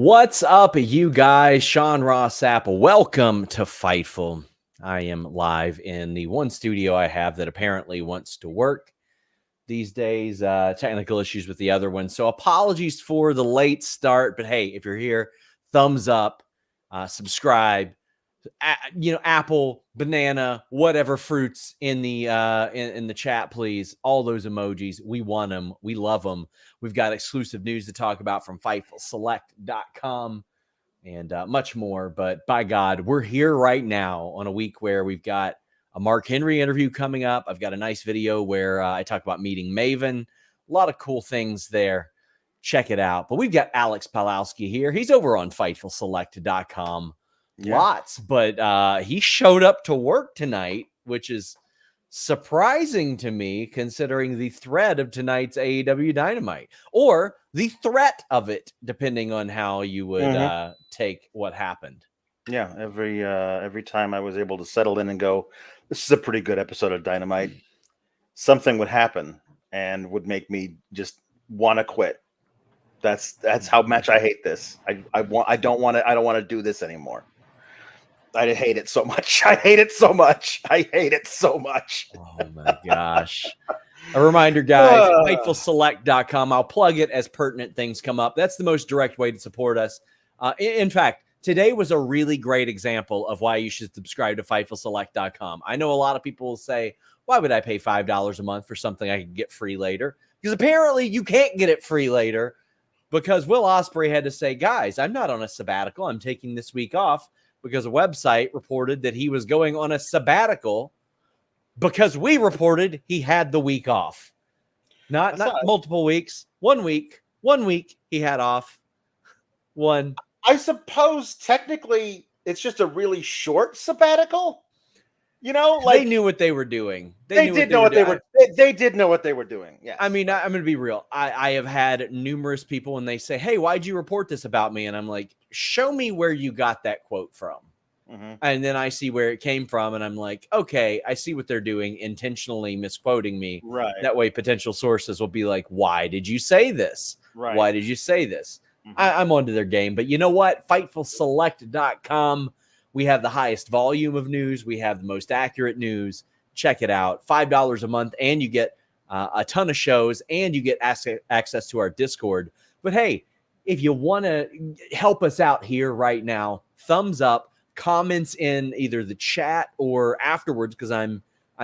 What's up, you guys? Sean Ross Sapp. Welcome to Fightful. I am live in the one studio I have that apparently wants to work these days. Technical issues with the other one. So apologies for the late start. But hey, if you're here, thumbs up, subscribe. Apple, banana, whatever fruits in the in the chat, please. All those emojis, we want them, we love them. We've got exclusive news to talk about from FightfulSelect.com and much more. But by God, we're here right now on a week where we've got a Mark Henry interview coming up. I've got a nice video where I talk about meeting Maven. A lot of cool things there. Check it out. But we've got Alex Pawlowski here. He's over on FightfulSelect.com. Yeah. Lots, but he showed up to work tonight, which is surprising to me considering the thread of tonight's AEW Dynamite, or the threat of it, depending on how you would take what happened. Yeah, every time I was able to settle in and go, this is a pretty good episode of Dynamite, something would happen and would make me just want to quit. That's how much I hate this. I don't want to do this anymore. I hate it so much. I hate it so much. Oh my gosh. A reminder, guys, FightfulSelect.com. I'll plug it as pertinent things come up. That's the most direct way to support us. In fact, today was a really great example of why you should subscribe to FightfulSelect.com. I know a lot of people will say, why would I pay $5 a month for something I can get free later? Because apparently you can't get it free later, because Will Ospreay had to say, guys, I'm not on a sabbatical. I'm taking this week off, because a website reported that he was going on a sabbatical because we reported he had the week off. Not multiple weeks. 1 week. 1 week he had off. One. I suppose technically it's just a really short sabbatical. You know, like they knew what they were doing. They did know what they were doing. Yeah. I mean, I'm going to be real. I have had numerous people when they say, hey, why'd you report this about me? And I'm like, show me where you got that quote from. Mm-hmm. And then I see where it came from. And I'm like, okay, I see what they're doing, intentionally misquoting me. Right. That way potential sources will be like, why did you say this? Right. Why did you say this? Mm-hmm. I'm onto their game. But you know what? FightfulSelect.com. We have the highest volume of news. We have the most accurate news. Check it out. $5 a month, and you get a ton of shows, and you get access to our Discord. But hey, if you want to help us out here right now, thumbs up, comments in either the chat or afterwards, because I'm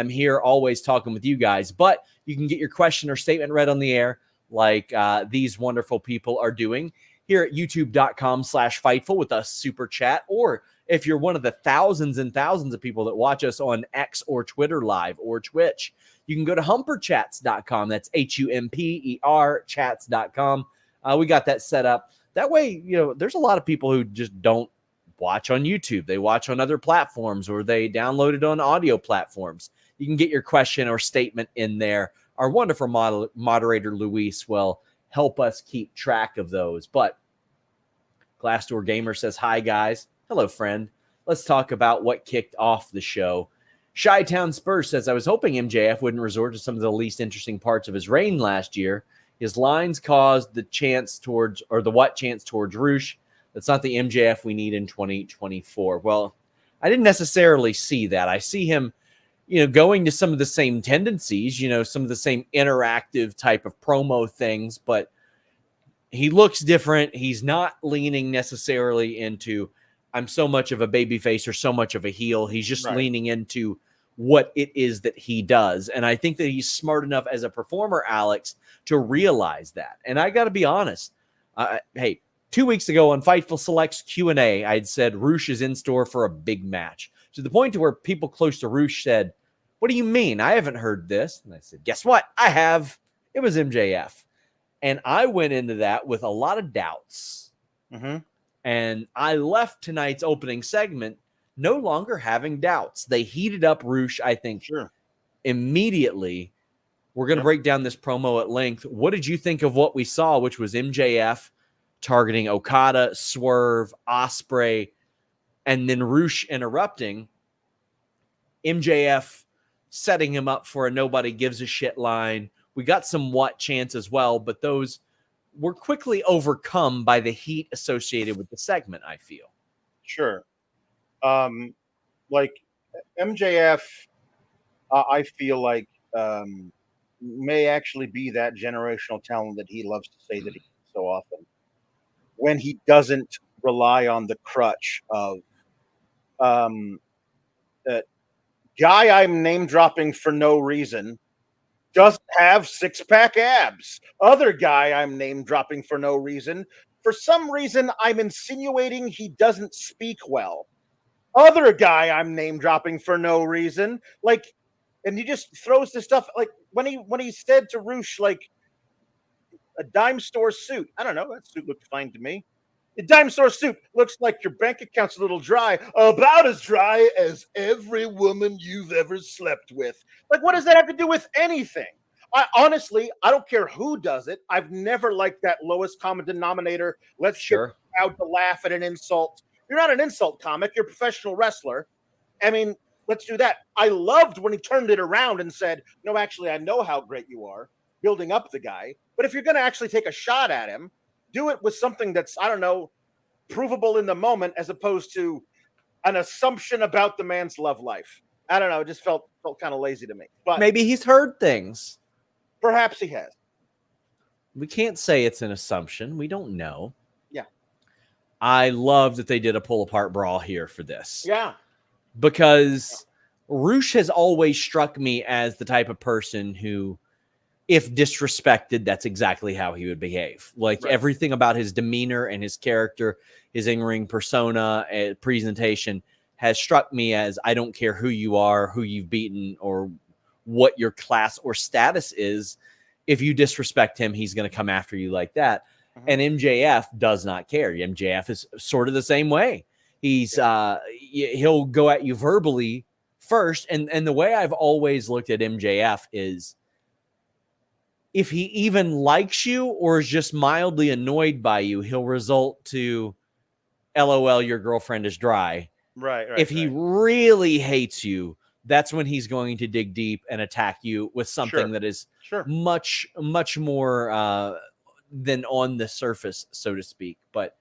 here always talking with you guys. But you can get your question or statement read on the air like these wonderful people are doing here at youtube.com/Fightful with a super chat, or if you're one of the thousands and thousands of people that watch us on X or Twitter Live or Twitch, you can go to humperchats.com. That's HUMPER chats.com. We got that set up. That way, there's a lot of people who just don't watch on YouTube. They watch on other platforms, or they download it on audio platforms. You can get your question or statement in there. Our wonderful moderator, Luis, will help us keep track of those. But Glassdoor Gamer says, hi, guys. Hello, friend. Let's talk about what kicked off the show. Chi-Town Spurs says, I was hoping MJF wouldn't resort to some of the least interesting parts of his reign last year. His lines caused the chance towards Roosh. That's not the MJF we need in 2024. Well, I didn't necessarily see that. I see him, going to some of the same tendencies, some of the same interactive type of promo things, but he looks different. He's not leaning necessarily into, I'm so much of a babyface or so much of a heel. He's just leaning into what it is that he does. And I think that he's smart enough as a performer, Alex, to realize that. And I got to be honest. Hey, 2 weeks ago on Fightful Select's Q&A, I'd said Roosh is in store for a big match, to the point to where people close to Roosh said, what do you mean? I haven't heard this. And I said, guess what? I have. It was MJF. And I went into that with a lot of doubts. Mm-hmm. And I left tonight's opening segment no longer having doubts. They heated up Roosh, I think, immediately. We're going to break down this promo at length. What did you think of what we saw, which was MJF targeting Okada, Swerve, Ospreay, and then Roosh interrupting? MJF setting him up for a nobody gives a shit line. We got some what chants as well, but those were quickly overcome by the heat associated with the segment, I feel. Sure. Like MJF, I feel like may actually be that generational talent that he loves to say that he is so often, when he doesn't rely on the crutch of that guy I'm name dropping for no reason doesn't have six-pack abs. Other guy I'm name dropping for no reason. For some reason, I'm insinuating he doesn't speak well. Other guy I'm name dropping for no reason. Like, and he just throws this stuff, like when he said to Roosh, like, a dime store suit. I don't know, that suit looked fine to me. The dime store suit looks like your bank account's a little dry, about as dry as every woman you've ever slept with. Like, what does that have to do with anything? Honestly, I don't care who does it. I've never liked that lowest common denominator. Let's get the crowd to laugh at an insult. You're not an insult comic. You're a professional wrestler. I mean, let's do that. I loved when he turned it around and said, no, actually, I know how great you are, building up the guy. But if you're going to actually take a shot at him, do it with something that's, I don't know, provable in the moment, as opposed to an assumption about the man's love life. I don't know. It just felt kind of lazy to me. But maybe he's heard things. Perhaps he has. We can't say it's an assumption. We don't know. Yeah. I love that they did a pull apart brawl here for this. Yeah. Because Roosh has always struck me as the type of person who, if disrespected, that's exactly how he would behave. Like everything about his demeanor and his character, his in-ring persona, presentation has struck me as, I don't care who you are, who you've beaten, or what your class or status is. If you disrespect him, he's going to come after you like that. Mm-hmm. And MJF does not care. MJF is sort of the same way. He's he'll go at you verbally first. And the way I've always looked at MJF is, if he even likes you or is just mildly annoyed by you, he'll result to, LOL, your girlfriend is dry. Right. If he really hates you, that's when he's going to dig deep and attack you with something that is much, much more than on the surface, so to speak. But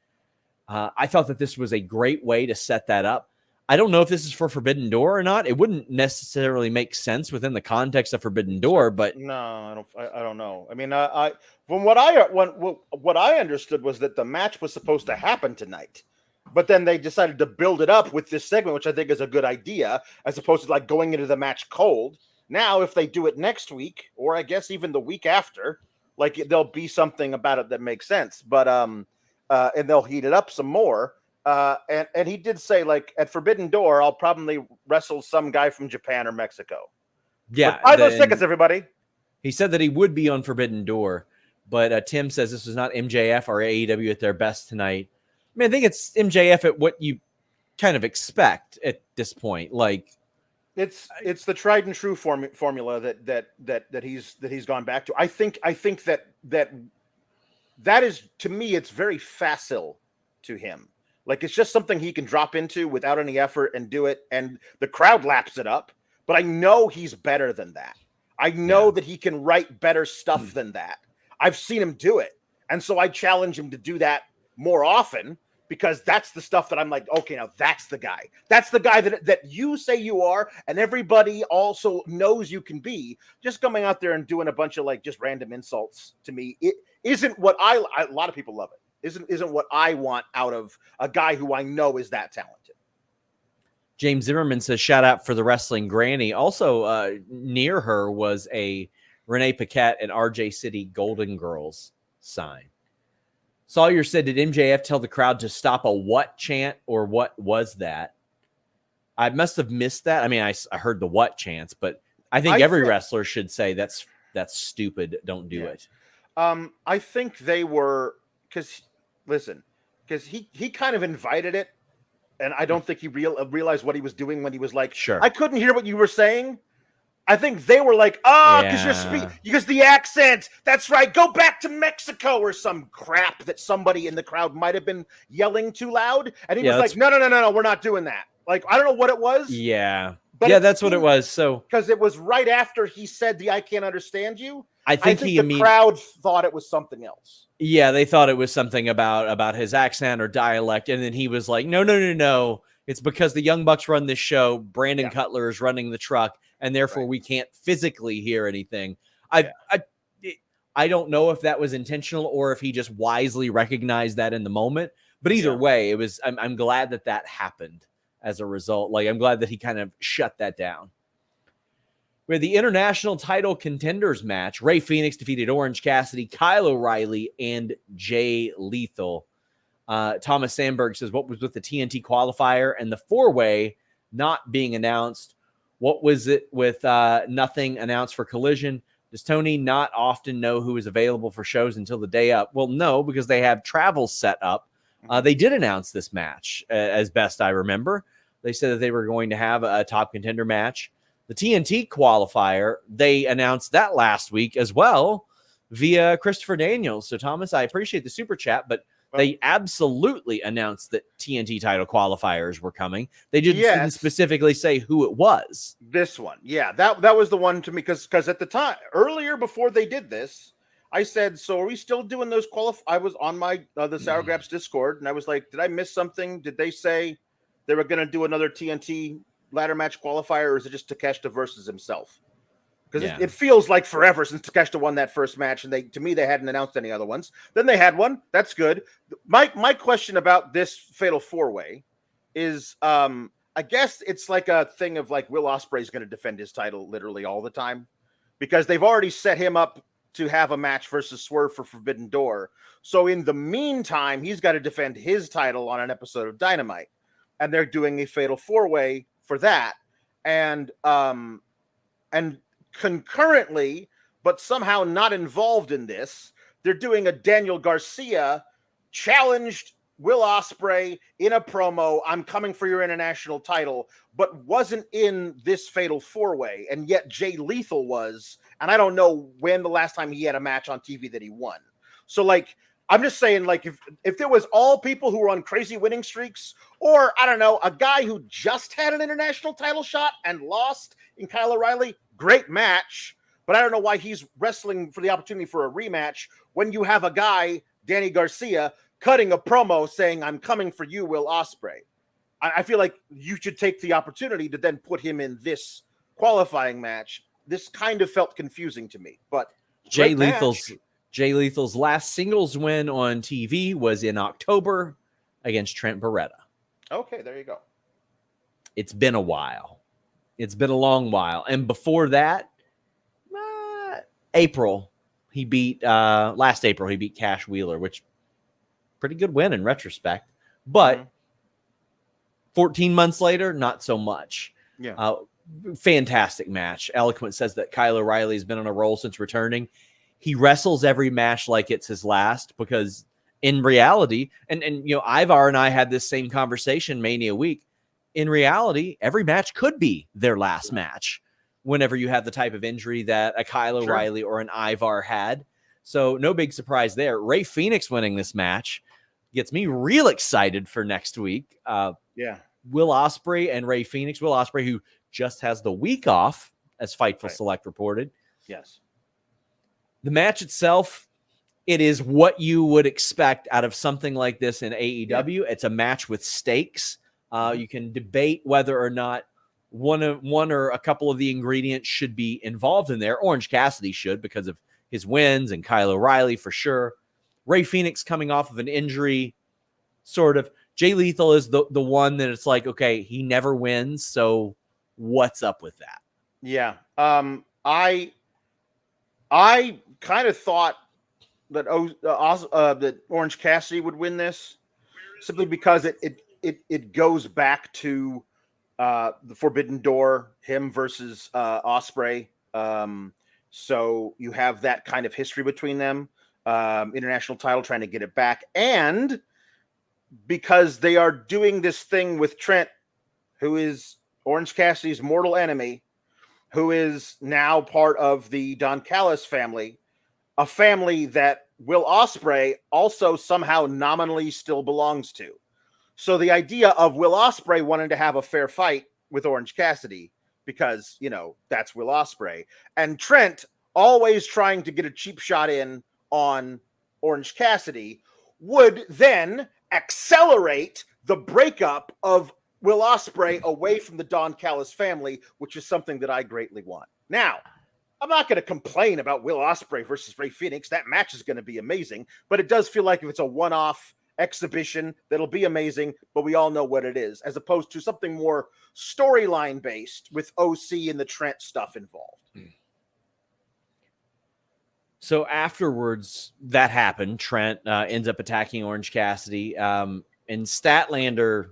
I thought that this was a great way to set that up. I don't know if this is for Forbidden Door or not. It wouldn't necessarily make sense within the context of Forbidden Door, but no, I don't know. I mean, from what I understood was that the match was supposed to happen tonight, but then they decided to build it up with this segment, which I think is a good idea, as opposed to like going into the match cold. Now, if they do it next week, or I guess even the week after, like there'll be something about it that makes sense. But and they'll heat it up some more. And he did say, like, at Forbidden Door, I'll probably wrestle some guy from Japan or Mexico. Yeah. Buy those tickets, everybody. He said that he would be on Forbidden Door, but Tim says this was not MJF or AEW at their best tonight. I mean, I think it's MJF at what you kind of expect at this point. Like, it's the tried and true formula that he's gone back to. I think that is, to me, it's very facile to him. Like, it's just something he can drop into without any effort and do it, and the crowd laps it up. But I know he's better than that. I know that he can write better stuff than that. I've seen him do it. And so I challenge him to do that more often, because that's the stuff that I'm like, okay, now that's the guy. That's the guy that you say you are, and everybody also knows you can be. Just coming out there and doing a bunch of, like, just random insults, to me, it isn't what a lot of people love it. Isn't what I want out of a guy who I know is that talented. James Zimmerman says, shout out for the wrestling granny. Also, near her was a Renee Paquette and RJ City Golden Girls sign. Sawyer said, did MJF tell the crowd to stop a what chant, or what was that? I must have missed that. I mean, I heard the what chants, but I think every wrestler should say that's stupid. Don't do it. I think they were, because he kind of invited it, and I don't think he realized what he was doing when he was like, sure, I couldn't hear what you were saying. I think they were like, because the accent, that's right, go back to Mexico, or some crap that somebody in the crowd might have been yelling too loud. And he was like, no, we're not doing that. Like, I don't know what it was. Yeah. But that's what it was. So, because it was right after he said the I can't understand you. I think the crowd thought it was something else. Yeah, they thought it was something about his accent or dialect, and then he was like, no. It's because the Young Bucks run this show. Brandon Cutler is running the truck, and therefore we can't physically hear anything. I don't know if that was intentional or if he just wisely recognized that in the moment. But either way, it was. I'm glad that happened as a result. Like, I'm glad that he kind of shut that down. We had the international title contenders match. Rey Fénix defeated Orange Cassidy, Kyle O'Reilly, and Jay Lethal. Thomas Sandberg says, what was with the TNT qualifier and the four-way not being announced? What was it with nothing announced for Collision? Does Tony not often know who is available for shows until the day up? Well, no, because they have travel set up. They did announce this match, as best I remember. They said that they were going to have a top contender match. The TNT qualifier, they announced that last week as well via Christopher Daniels. So, Thomas, I appreciate the super chat, but they absolutely announced that TNT title qualifiers were coming. They didn't specifically say who it was. This one. Yeah, that was the one to me, because at the time, earlier before they did this, I said, so are we still doing those I was on my the Sour Graps Discord, and I was like, did I miss something? Did they say they were going to do another TNT ladder match qualifier, or is it just Takeshita versus himself? Because it feels like forever since Takeshita won that first match, and to me they hadn't announced any other ones. Then they had one. That's good. My question about this Fatal 4-Way is, I guess it's like a thing of like Will Ospreay's going to defend his title literally all the time, because they've already set him up to have a match versus Swerve for Forbidden Door. So in the meantime, he's got to defend his title on an episode of Dynamite, and they're doing a Fatal 4-Way for that, and concurrently, but somehow not involved in this, they're doing a Daniel Garcia challenged Will Ospreay in a promo, I'm coming for your international title, but wasn't in this Fatal 4-Way, and yet Jay Lethal was, and I don't know when the last time he had a match on TV that he won. So, like, I'm just saying, like, if there was all people who were on crazy winning streaks, or, I don't know, a guy who just had an international title shot and lost in Kyle O'Reilly, great match, but I don't know why he's wrestling for the opportunity for a rematch when you have a guy, Danny Garcia, cutting a promo saying, I'm coming for you, Will Ospreay. I feel like you should take the opportunity to then put him in this qualifying match. This kind of felt confusing to me, but Jay Lethal's last singles win on TV was in October against Trent Beretta. Okay, there you go. It's been a while. It's been a long while. And before that, April, he beat last April, he beat Cash Wheeler, which pretty good win in retrospect. But 14 months later, not so much. Yeah. Fantastic match. Eloquent says that Kyle O'Reilly has been on a roll since returning. He wrestles every match like it's his last, because in reality, and you know, Ivar and I had this same conversation Mania week. In reality, every match could be their last match whenever you have the type of injury that a Kyle O'Reilly or an Ivar had. So no big surprise there. Rey Fénix winning this match gets me real excited for next week. Will Ospreay and Rey Fénix. Will Ospreay, who just has the week off, as Fightful Select reported. Yes. The match itself, it is what you would expect out of something like this in AEW. It's a match with stakes. You can debate whether or not one or a couple of the ingredients should be involved in there. Orange Cassidy should, because of his wins, and Kyle O'Reilly for sure. Rey Fénix coming off of an injury, sort of. Jay Lethal is the one that it's like, okay, he never wins, so what's up with that? Yeah. I kind of thought that that Orange Cassidy would win this, simply because it goes back to the Forbidden Door, him versus Ospreay. So you have that kind of history between them. International title, trying to get it back, and because they are doing this thing with Trent, who is Orange Cassidy's mortal enemy, who is now part of the Don Callis family, a family that Will Ospreay also somehow nominally still belongs to. So the idea of Will Ospreay wanting to have a fair fight with Orange Cassidy, because, you know, that's Will Ospreay, and Trent always trying to get a cheap shot in on Orange Cassidy, would then accelerate the breakup of Will Ospreay away from the Don Callis family, which is something that I greatly want. Now, I'm not going to complain about Will Ospreay versus Rey Fenix. That match is going to be amazing, but it does feel like if it's a one-off exhibition, that'll be amazing, but we all know what it is, as opposed to something more storyline based with OC and the Trent stuff involved. So afterwards, that happened. Trent ends up attacking Orange Cassidy, and Statlander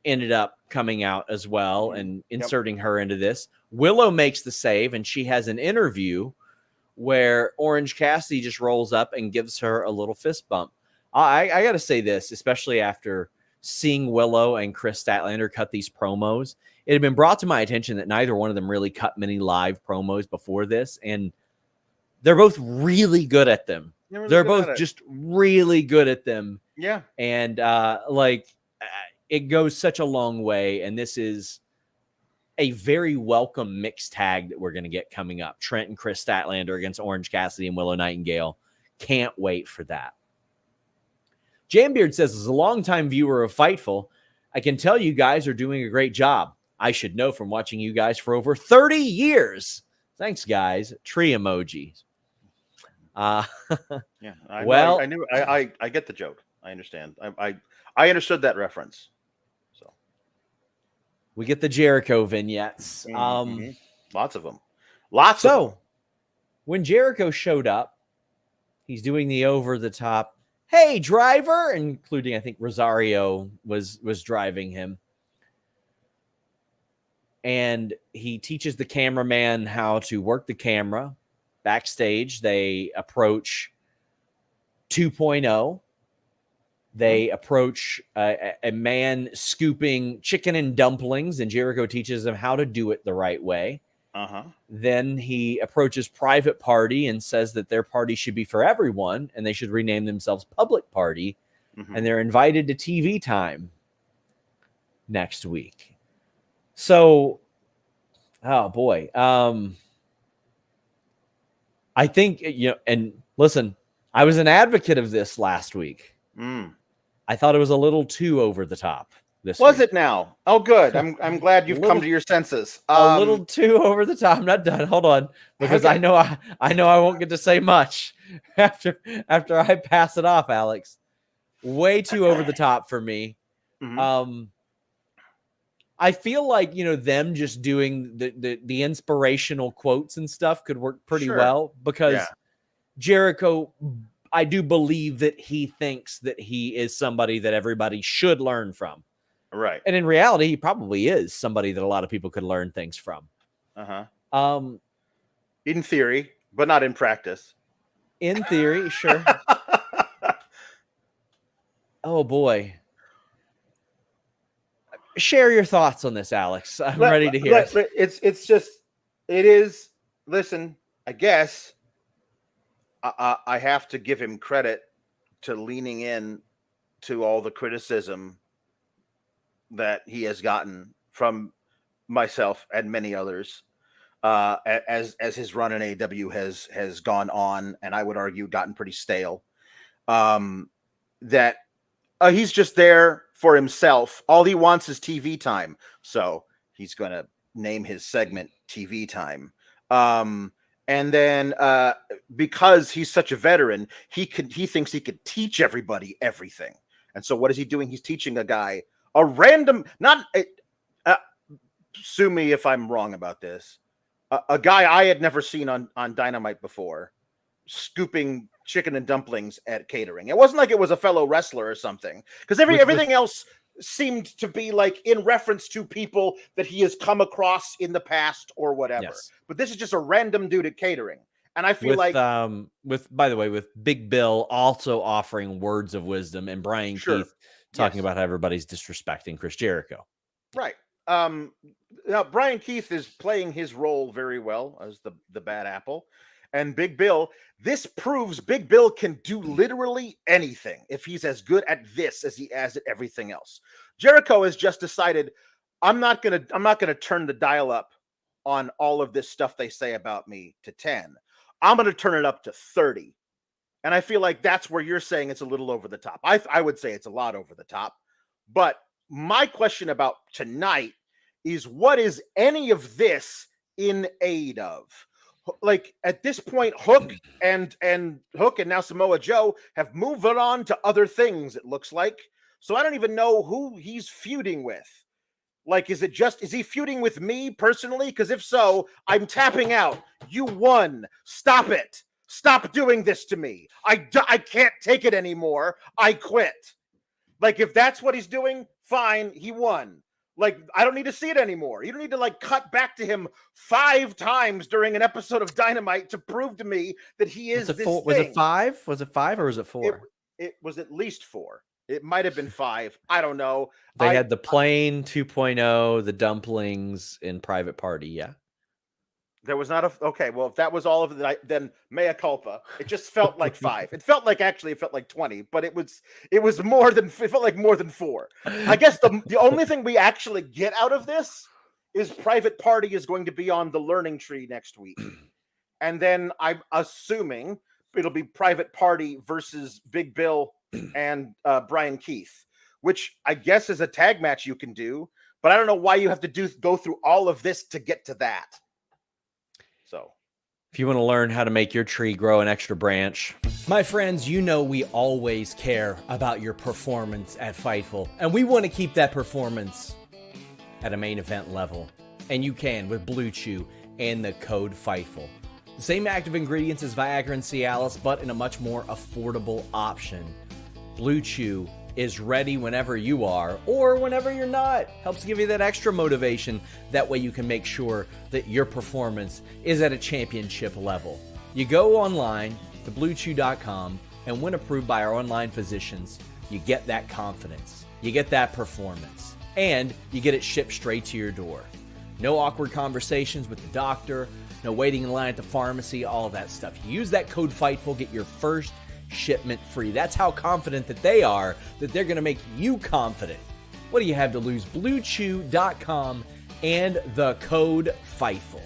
ended up coming out as well and inserting her into this. Willow makes the save, and she has an interview where Orange Cassidy just rolls up and gives her a little fist bump. I got to say this, especially after seeing Willow and Chris Statlander cut these promos. It had been brought to my attention that neither one of them really cut many live promos before this, and they're both really good at them. They're both just really good at them. Yeah. And it goes such a long way. And this is a very welcome mixed tag that we're going to get coming up. Trent and Chris Statlander against Orange Cassidy and Willow Nightingale. Can't wait for that. Jambeard says, as a longtime viewer of Fightful, I can tell you guys are doing a great job. I should know from watching you guys for over 30 years. Thanks, guys. Tree emojis. I get the joke. I understand. I understood that reference. So we get the Jericho vignettes. Lots of them. Lots of them. When Jericho showed up, he's doing the over the top, hey driver, including I think Rosario was driving him. And he teaches the cameraman how to work the camera. Backstage, they approach 2.0. They approach a man scooping chicken and dumplings, and Jericho teaches them how to do it the right way. Then he approaches Private Party and says that their party should be for everyone, and they should rename themselves Public Party, and they're invited to TV time next week. So, oh boy. I think, and listen, I was an advocate of this last week. I thought it was a little too over the top this week. Was it now? Oh, good. I'm glad you've come to your senses. A little too over the top. I'm not done. Hold on, because I know I won't get to say much after I pass it off, Alex. Way too over the top for me. I feel like, them just doing the inspirational quotes and stuff could work pretty well, because Jericho, I do believe that he thinks that he is somebody that everybody should learn from. Right. And in reality, he probably is somebody that a lot of people could learn things from. In theory, but not in practice. In theory, sure. Oh boy. Share your thoughts on this, Alex. I'm ready to hear it. Listen, I guess I have to give him credit to leaning in to all the criticism that he has gotten from myself and many others as his run in AEW has gone on, and I would argue gotten pretty stale. That he's just there for himself. All he wants is TV time. So he's going to name his segment TV time. And then because he's such a veteran, he thinks he could teach everybody everything. And so what is he doing? He's teaching a guy a random, sue me if I'm wrong about this, a guy I had never seen on Dynamite before, scooping chicken and dumplings at catering. It wasn't like it was a fellow wrestler or something, because everything else seemed to be like in reference to people that he has come across in the past or whatever. Yes. But this is just a random dude at catering. And I feel by the way, with Big Bill also offering words of wisdom, and Brian Keith talking about how everybody's disrespecting Chris Jericho. Right. Now Brian Keith is playing his role very well as the bad apple. And Big Bill, this proves Big Bill can do literally anything if he's as good at this as he is at everything else. Jericho has just decided, I'm not gonna turn the dial up on all of this stuff they say about me to 10. I'm going to turn it up to 30. And I feel like that's where you're saying it's a little over the top. I would say it's a lot over the top. But my question about tonight is, what is any of this in aid of? Like, at this point, Hook and now Samoa Joe have moved on to other things, it looks like. So I don't even know who he's feuding with. Like, is he feuding with me personally? Because if so, I'm tapping out. You won. Stop it. Stop doing this to me. I can't take it anymore. I quit. Like, if that's what he's doing, fine. He won. Like, I don't need to see it anymore. You don't need to, like, cut back to him 5 times during an episode of Dynamite to prove to me that he is this thing. Was it 5? Was it 5 or was it 4? It was at least 4. It might have been 5. I don't know. They had the plane 2.0, the dumplings in Private Party. Yeah. There was not okay. Well, if that was all of it, then mea culpa. It just felt like 5. It felt like 20, but it felt like more than 4. I guess the only thing we actually get out of this is Private Party is going to be on the learning tree next week. And then I'm assuming it'll be Private Party versus Big Bill and Brian Keith, which I guess is a tag match you can do, but I don't know why you have to go through all of this to get to that. So if you want to learn how to make your tree grow an extra branch. My friends, you know we always care about your performance at Fightful, and we want to keep that performance at a main event level. And you can with Blue Chew and the code Fightful. The same active ingredients as Viagra and Cialis, but in a much more affordable option. Blue Chew is ready whenever you are or whenever you're not. Helps give you that extra motivation. That way you can make sure that your performance is at a championship level. You go online to bluechew.com, and when approved by our online physicians, you get that confidence, you get that performance, and you get it shipped straight to your door. No awkward conversations with the doctor, no waiting in line at the pharmacy, all of that stuff. You use that code FIGHTFUL, get your first shipment free. That's how confident that they are that they're going to make you confident. What do you have to lose? BlueChew.com and the code FIGHTFUL.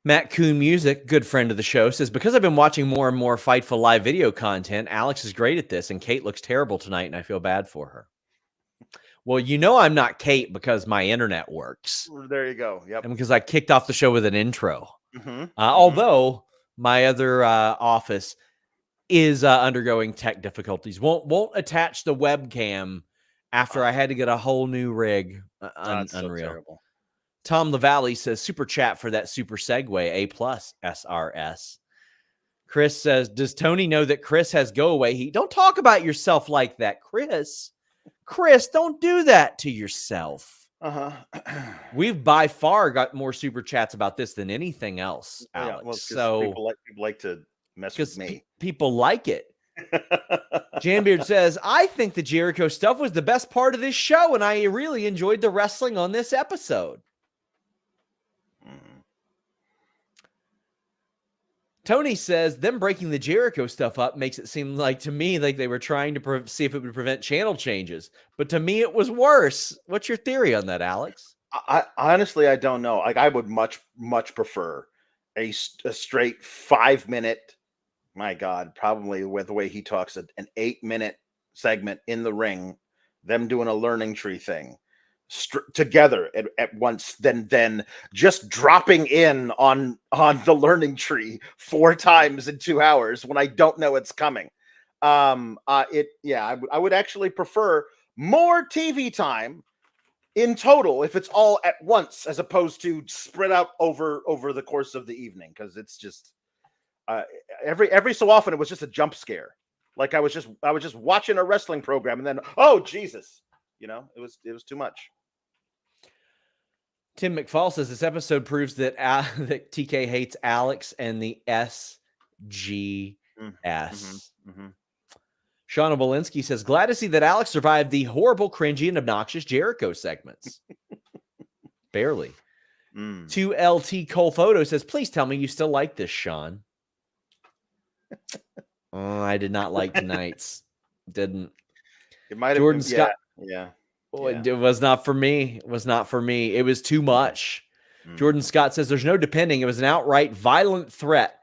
Matt Kuhn Music, good friend of the show, says, because I've been watching more and more Fightful live video content, Alex is great at this, and Kate looks terrible tonight, and I feel bad for her. Well, you know I'm not Kate because my internet works. There you go. Yep. And because I kicked off the show with an intro. Although my other office is undergoing tech difficulties. Won't attach the webcam after I had to get a whole new rig. Unreal. So terrible. Tom LaValle says, super chat for that super segue, A+ SRS. Chris says, does Tony know that Chris has go away heat? Don't talk about yourself like that, Chris. Chris, don't do that to yourself. We've by far got more super chats about this than anything else, Alex. Yeah, well, so people like to mess with me. People like it. Janbeard says, I think the Jericho stuff was the best part of this show, and I really enjoyed the wrestling on this episode. Tony says, them breaking the Jericho stuff up makes it seem like, to me, like they were trying to see if it would prevent channel changes. But to me, it was worse. What's your theory on that, Alex? I honestly, I don't know. Like, I would much prefer a straight 5-minute, my God, probably with the way he talks, an 8-minute segment in the ring, them doing a learning tree thing together at once, then just dropping in on the learning tree 4 times in 2 hours when I don't know it's coming. I would actually prefer more TV time in total if it's all at once, as opposed to spread out over the course of the evening, because it's just every so often it was just a jump scare. Like I was just watching a wrestling program, and then, oh Jesus, it was too much. Tim McFall says this episode proves that that TK hates Alex and the SGS. Shauna Bolinski says, glad to see that Alex survived the horrible, cringy, and obnoxious Jericho segments. Barely. 2LT Cole Photo says, please tell me you still like this, Sean. I did not like tonight's. Didn't. It might have Jordan been, Scott. Yeah. It was not for me. It was not for me. It was too much. Jordan Scott says there's no depending. It was an outright violent threat.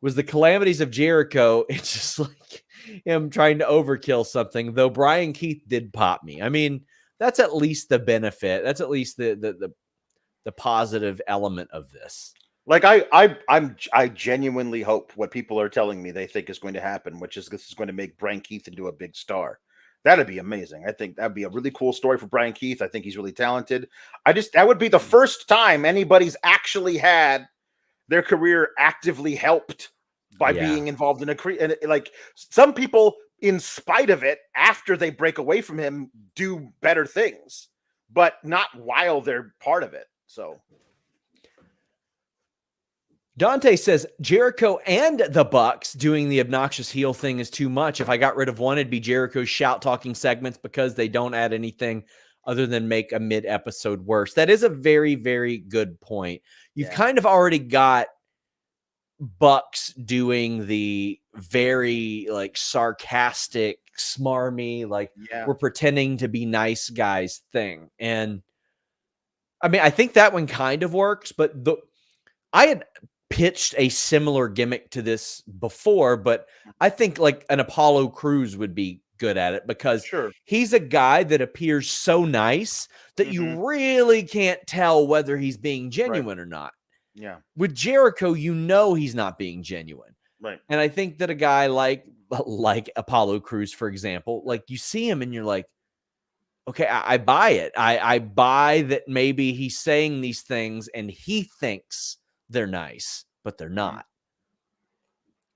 Was the calamities of Jericho. It's just like him trying to overkill something, though Brian Keith did pop me. I mean, that's at least the benefit. That's at least the positive element of this. Like I genuinely hope what people are telling me they think is going to happen, which is this is going to make Brian Keith into a big star. That'd be amazing. I think that'd be a really cool story for Brian Keith. I think he's really talented. That would be the first time anybody's actually had their career actively helped by being involved in and like some people, in spite of it, after they break away from him, do better things, but not while they're part of it. So Dante says Jericho and the Bucks doing the obnoxious heel thing is too much. If I got rid of one, it'd be Jericho's shout talking segments because they don't add anything other than make a mid-episode worse. That is a very, very good point. You've kind of already got Bucks doing the very like sarcastic, smarmy, like we're pretending to be nice guys thing. And I mean, I think that one kind of works, but I had pitched a similar gimmick to this before, but I think like an Apollo Crews would be good at it because he's a guy that appears so nice that you really can't tell whether he's being genuine or not. Yeah. With Jericho, you know he's not being genuine. Right. And I think that a guy like Apollo Crews, for example, like you see him and you're like, okay, I buy it. I buy that maybe he's saying these things and he thinks they're nice, but they're not.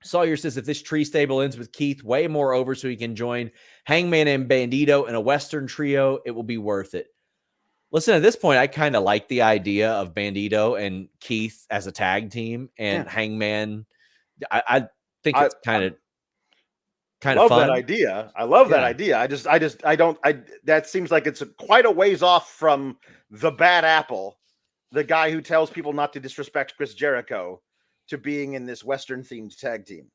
Sawyer says if this tree stable ends with Keith way more over so he can join Hangman and Bandito in a Western trio, it will be worth it. Listen, at this point, I kind of like the idea of Bandito and Keith as a tag team and Hangman. I think it's kind of love fun. That idea. I love that idea. That seems like it's quite a ways off from the bad apple, the guy who tells people not to disrespect Chris Jericho, to being in this Western themed tag team.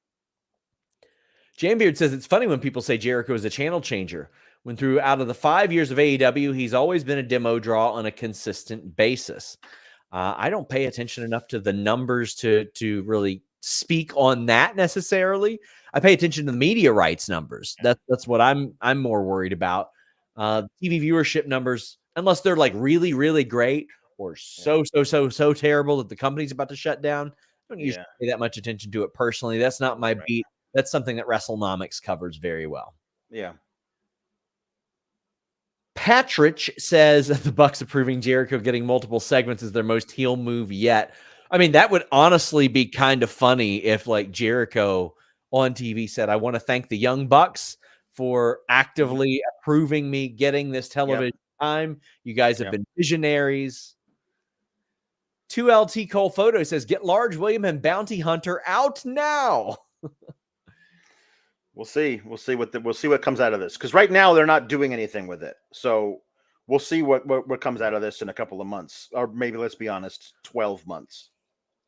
Jambeard says it's funny when people say Jericho is a channel changer. When out of the 5 years of AEW, he's always been a demo draw on a consistent basis. I don't pay attention enough to the numbers to really speak on that necessarily. I pay attention to the media rights numbers. That's what I'm more worried about. TV viewership numbers, unless they're like really, really great or so terrible that the company's about to shut down, I don't usually pay that much attention to it personally. That's not my beat. That's something that WrestleNomics covers very well. Yeah. Patrick says the Bucks approving Jericho getting multiple segments is their most heel move yet. I mean, that would honestly be kind of funny if like Jericho on TV said, I want to thank the Young Bucks for actively approving me getting this television time. You guys have been visionaries. 2LT Cole Photo says, get Large William and Bounty Hunter out now. We'll see what comes out of this. Because right now they're not doing anything with it. So we'll see what comes out of this in a couple of months. Or maybe, let's be honest, 12 months.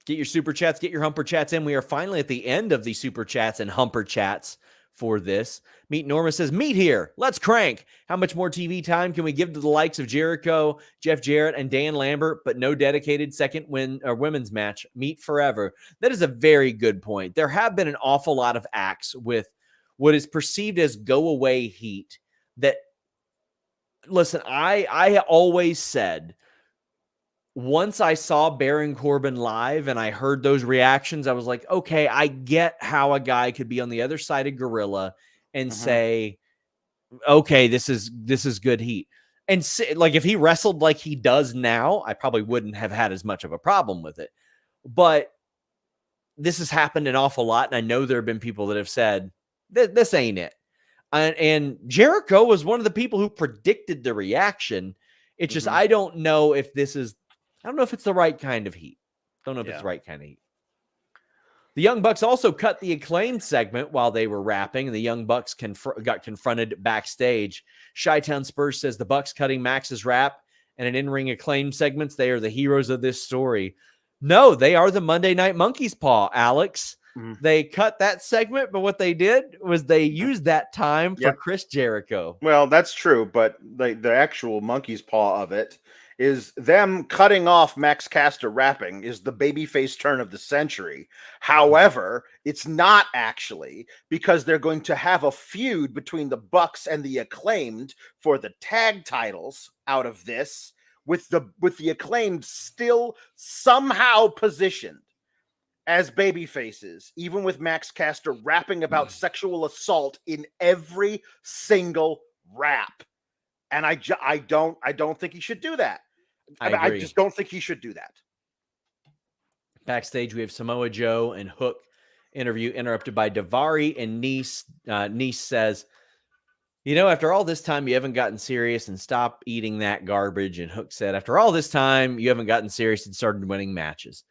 Get your super chats, get your humper chats in. We are finally at the end of the super chats and humper chats for this. Meet Norma says, meet here. Let's crank. How much more TV time can we give to the likes of Jericho, Jeff Jarrett, and Dan Lambert, but no dedicated second women's match? Meet forever. That is a very good point. There have been an awful lot of acts with what is perceived as go away heat that, listen, I always said, once I saw Baron Corbin live and I heard those reactions, I was like, okay, I get how a guy could be on the other side of Gorilla and say, okay, this is good heat. And like, if he wrestled like he does now, I probably wouldn't have had as much of a problem with it. But this has happened an awful lot. And I know there have been people that have said, this ain't it. And Jericho was one of the people who predicted the reaction. It's just, I don't know if it's the right kind of heat. Don't know if it's the right kind of heat. The Young Bucks also cut the Acclaimed segment while they were rapping, and the Young Bucks got confronted backstage. Chi-Town Spurs says the Bucks cutting Max's rap and an in-ring Acclaimed segments, they are the heroes of this story. No, they are the Monday Night Monkey's Paw, Alex. They cut that segment, but what they did was they used that time for Chris Jericho. Well, that's true, but the actual monkey's paw of it is them cutting off Max Caster rapping is the babyface turn of the century. However, it's not actually, because they're going to have a feud between the Bucks and the Acclaimed for the tag titles out of this, with the Acclaimed still somehow positioned as baby faces, even with Max Caster rapping about sexual assault in every single rap. And I don't think he should do that. I just don't think he should do that. Backstage, we have Samoa Joe and Hook interview interrupted by Daivari and Nice. Nice says, after all this time, you haven't gotten serious and stop eating that garbage. And Hook said, after all this time, you haven't gotten serious and started winning matches.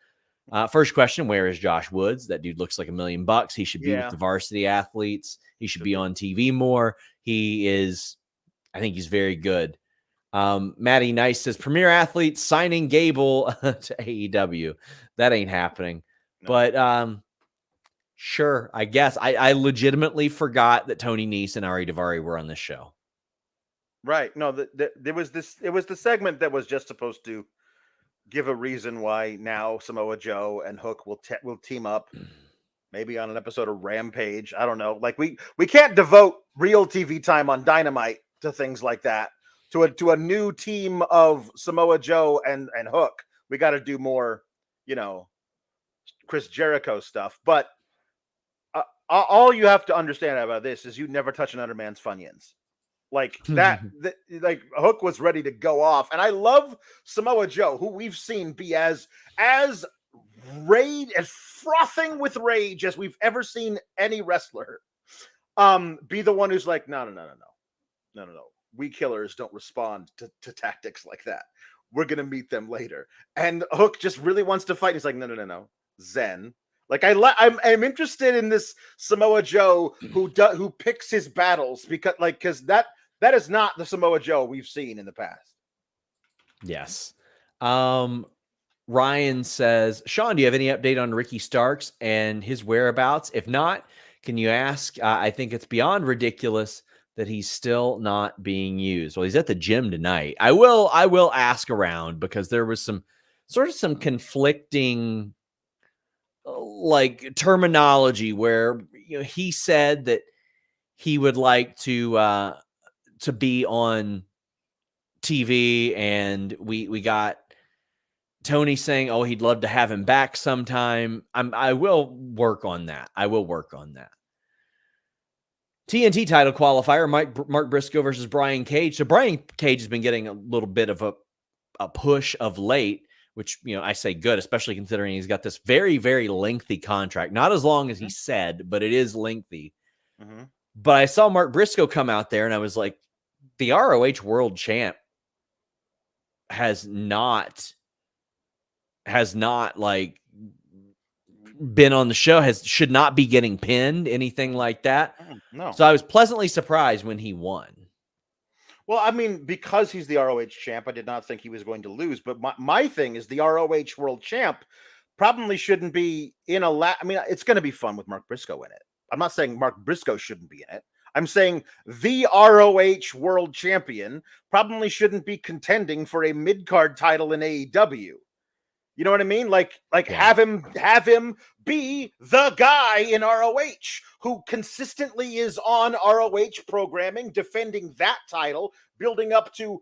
First question, where is Josh Woods? That dude looks like $1 million. He should be with the varsity athletes. He should be on TV more. I think he's very good. Matty Nice says, Premier Athletes signing Gable to AEW. That ain't happening. No. But sure, I guess. I legitimately forgot that Tony Nese and Ari Daivari were on this show. Right. No, there was this. It was the segment that was just supposed to give a reason why now Samoa Joe and Hook will team up, maybe on an episode of Rampage. I don't know. Like we can't devote real TV time on Dynamite to things like that. To a new team of Samoa Joe and Hook, we got to do more, Chris Jericho stuff. But all you have to understand about this is you never touch another man's Funyuns. Like that, like Hook was ready to go off. And I love Samoa Joe, who we've seen be as frothing with rage as we've ever seen any wrestler. Be the one who's like, no. We killers don't respond to tactics like that. We're going to meet them later. And Hook just really wants to fight. He's like, no. Zen. Like I'm interested in this Samoa Joe who picks his battles because that is not the Samoa Joe we've seen in the past. Yes. Ryan says, Sean, do you have any update on Ricky Starks and his whereabouts? If not, can you ask? I think it's beyond ridiculous that he's still not being used. Well, he's at the gym tonight. I will ask around because there was some conflicting like terminology where he said that he would like to be on TV, and we got Tony saying, "Oh, he'd love to have him back sometime." I will work on that. TNT title qualifier, Mark Briscoe versus Brian Cage. So Brian Cage has been getting a little bit of a push of late, which, I say good, especially considering he's got this very, very lengthy contract. Not as long as he said, but it is lengthy. Mm-hmm. But I saw Mark Briscoe come out there and I was like, the ROH world champ has not like been on the show, should not be getting pinned, anything like that. No. So I was pleasantly surprised when he won. Well, I mean, because he's the ROH champ, I did not think he was going to lose. But my thing is the ROH world champ probably shouldn't be in I mean, it's going to be fun with Mark Briscoe in it. I'm not saying Mark Briscoe shouldn't be in it. I'm saying the ROH world champion probably shouldn't be contending for a mid-card title in AEW. You know what I mean? Like have him be the guy in ROH who consistently is on ROH programming, defending that title, building up to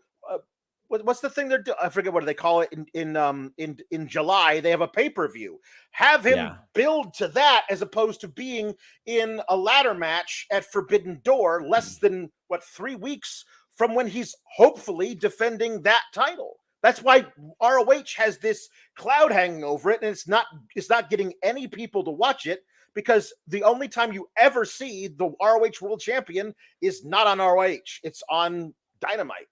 what's the thing they're doing? I forget what they call it in July. They have a pay-per-view. Have him build to that as opposed to being in a ladder match at Forbidden Door less than 3 weeks from when he's hopefully defending that title. That's why ROH has this cloud hanging over it, and it's not getting any people to watch it because the only time you ever see the ROH World Champion is not on ROH; it's on Dynamite.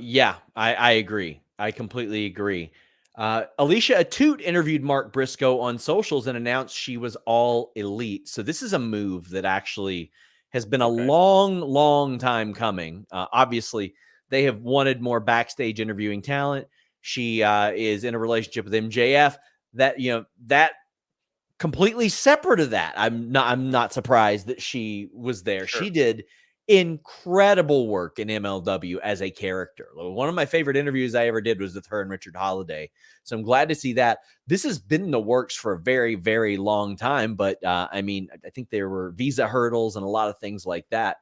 Yeah, I agree. I completely agree. Alicia Atout interviewed Mark Briscoe on socials and announced she was all elite. So this is a move that actually has been a long time coming. Obviously, they have wanted more backstage interviewing talent. She is in a relationship with MJF. That completely separate of that. I'm not surprised that she was there. Sure. She did incredible work in MLW as a character. One of my favorite interviews I ever did was with her and Richard Holiday. So I'm glad to see that. This has been in the works for a very, very long time. But I mean, I think there were visa hurdles and a lot of things like that.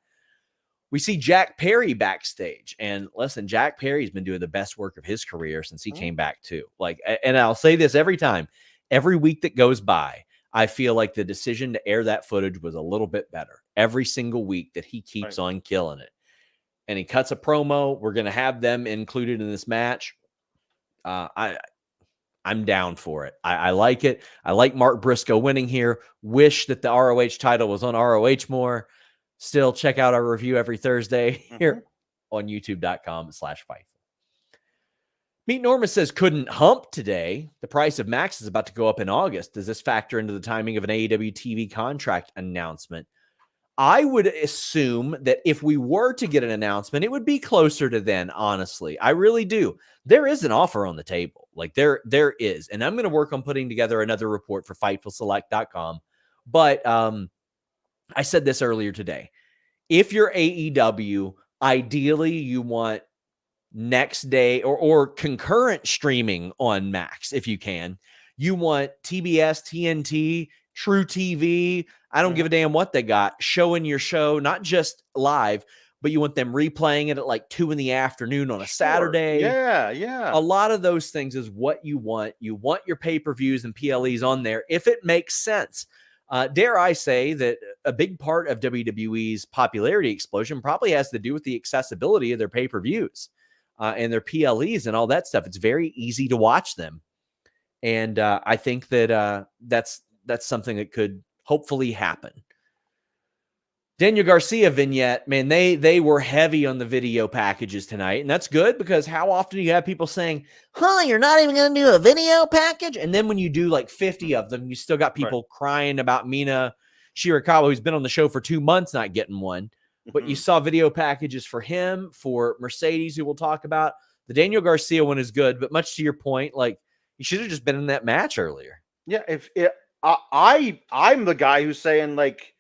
We see Jack Perry backstage, and listen, Jack Perry's been doing the best work of his career since he came back too. Like, and I'll say this every time, every week that goes by, I feel like the decision to air that footage was a little bit better every single week that he keeps on killing it. And he cuts a promo. We're going to have them included in this match. I'm down for it. I like it. I like Mark Briscoe winning here. Wish that the ROH title was on ROH more. Still, check out our review every Thursday here on youtube.com/Fightful. Meet Norma says couldn't hump today. The price of Max is about to go up in August. Does this factor into the timing of an AEW TV contract announcement? I would assume that if we were to get an announcement, it would be closer to then, honestly. I really do. There is an offer on the table. Like there is. And I'm going to work on putting together another report for FightfulSelect.com. But I said this earlier today. If you're AEW, ideally you want next day or concurrent streaming on Max if you can. You want TBS, TNT, True TV. I don't give a damn what they got showing your show, not just live, but you want them replaying it at like 2 p.m. on a Saturday. Yeah. A lot of those things is what you want. You want your pay-per-views and PLEs on there if it makes sense. Dare I say that a big part of WWE's popularity explosion probably has to do with the accessibility of their pay-per-views and their PLEs and all that stuff. It's very easy to watch them. And I think that that's something that could hopefully happen. Daniel Garcia vignette, man, they were heavy on the video packages tonight. And that's good because how often do you have people saying, you're not even going to do a video package? And then when you do like 50 of them, you still got people crying about Mina Shirakawa, who's been on the show for 2 months, not getting one. But you saw video packages for him, for Mercedes, who we'll talk about. The Daniel Garcia one is good, but much to your point, like you should have just been in that match earlier. Yeah, I'm the guy who's saying like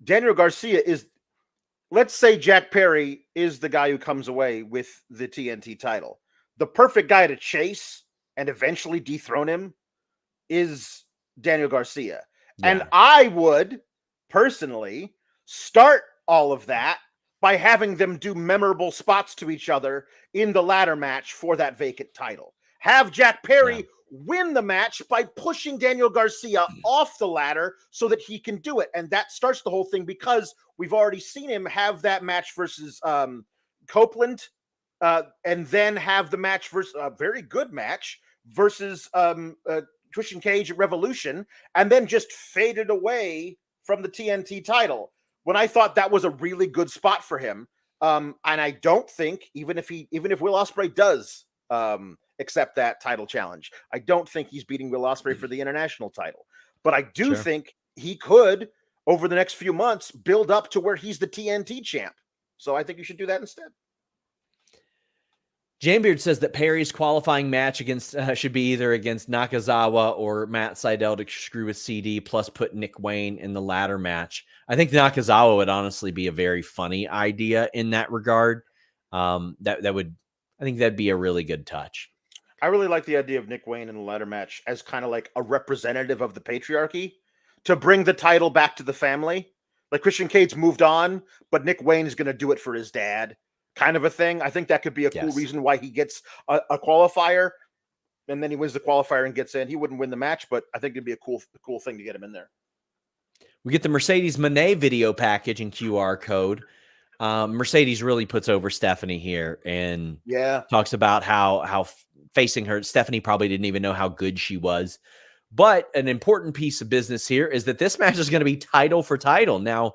Daniel Garcia is, let's say Jack Perry is the guy who comes away with the TNT title. The perfect guy to chase and eventually dethrone him is Daniel Garcia. Yeah. And I would personally start all of that by having them do memorable spots to each other in the ladder match for that vacant title. Have Jack Perry win the match by pushing Daniel Garcia off the ladder so that he can do it. And that starts the whole thing because we've already seen him have that match versus Copeland and then have the match versus a very good match versus Christian Cage at Revolution and then just faded away from the TNT title when I thought that was a really good spot for him. And I don't think even if Will Ospreay does accept that title challenge, I don't think he's beating Will Ospreay for the international title. But I do think he could, over the next few months, build up to where he's the TNT champ. So I think you should do that instead. Jamebeard says that Perry's qualifying match against should be either against Nakazawa or Matt Seidel to screw with CD, plus put Nick Wayne in the ladder match. I think Nakazawa would honestly be a very funny idea in that regard. I think that'd be a really good touch. I really like the idea of Nick Wayne in the ladder match as kind of like a representative of the patriarchy to bring the title back to the family. Like Christian Cage moved on, but Nick Wayne is going to do it for his dad, kind of a thing. I think that could be a cool reason why he gets a qualifier, and then he wins the qualifier and gets in. He wouldn't win the match, but I think it'd be a cool thing to get him in there. We get the Mercedes Moné video package and QR code. Mercedes really puts over Stephanie here and talks about how facing her, Stephanie probably didn't even know how good she was. But an important piece of business here is that this match is going to be title for title. Now,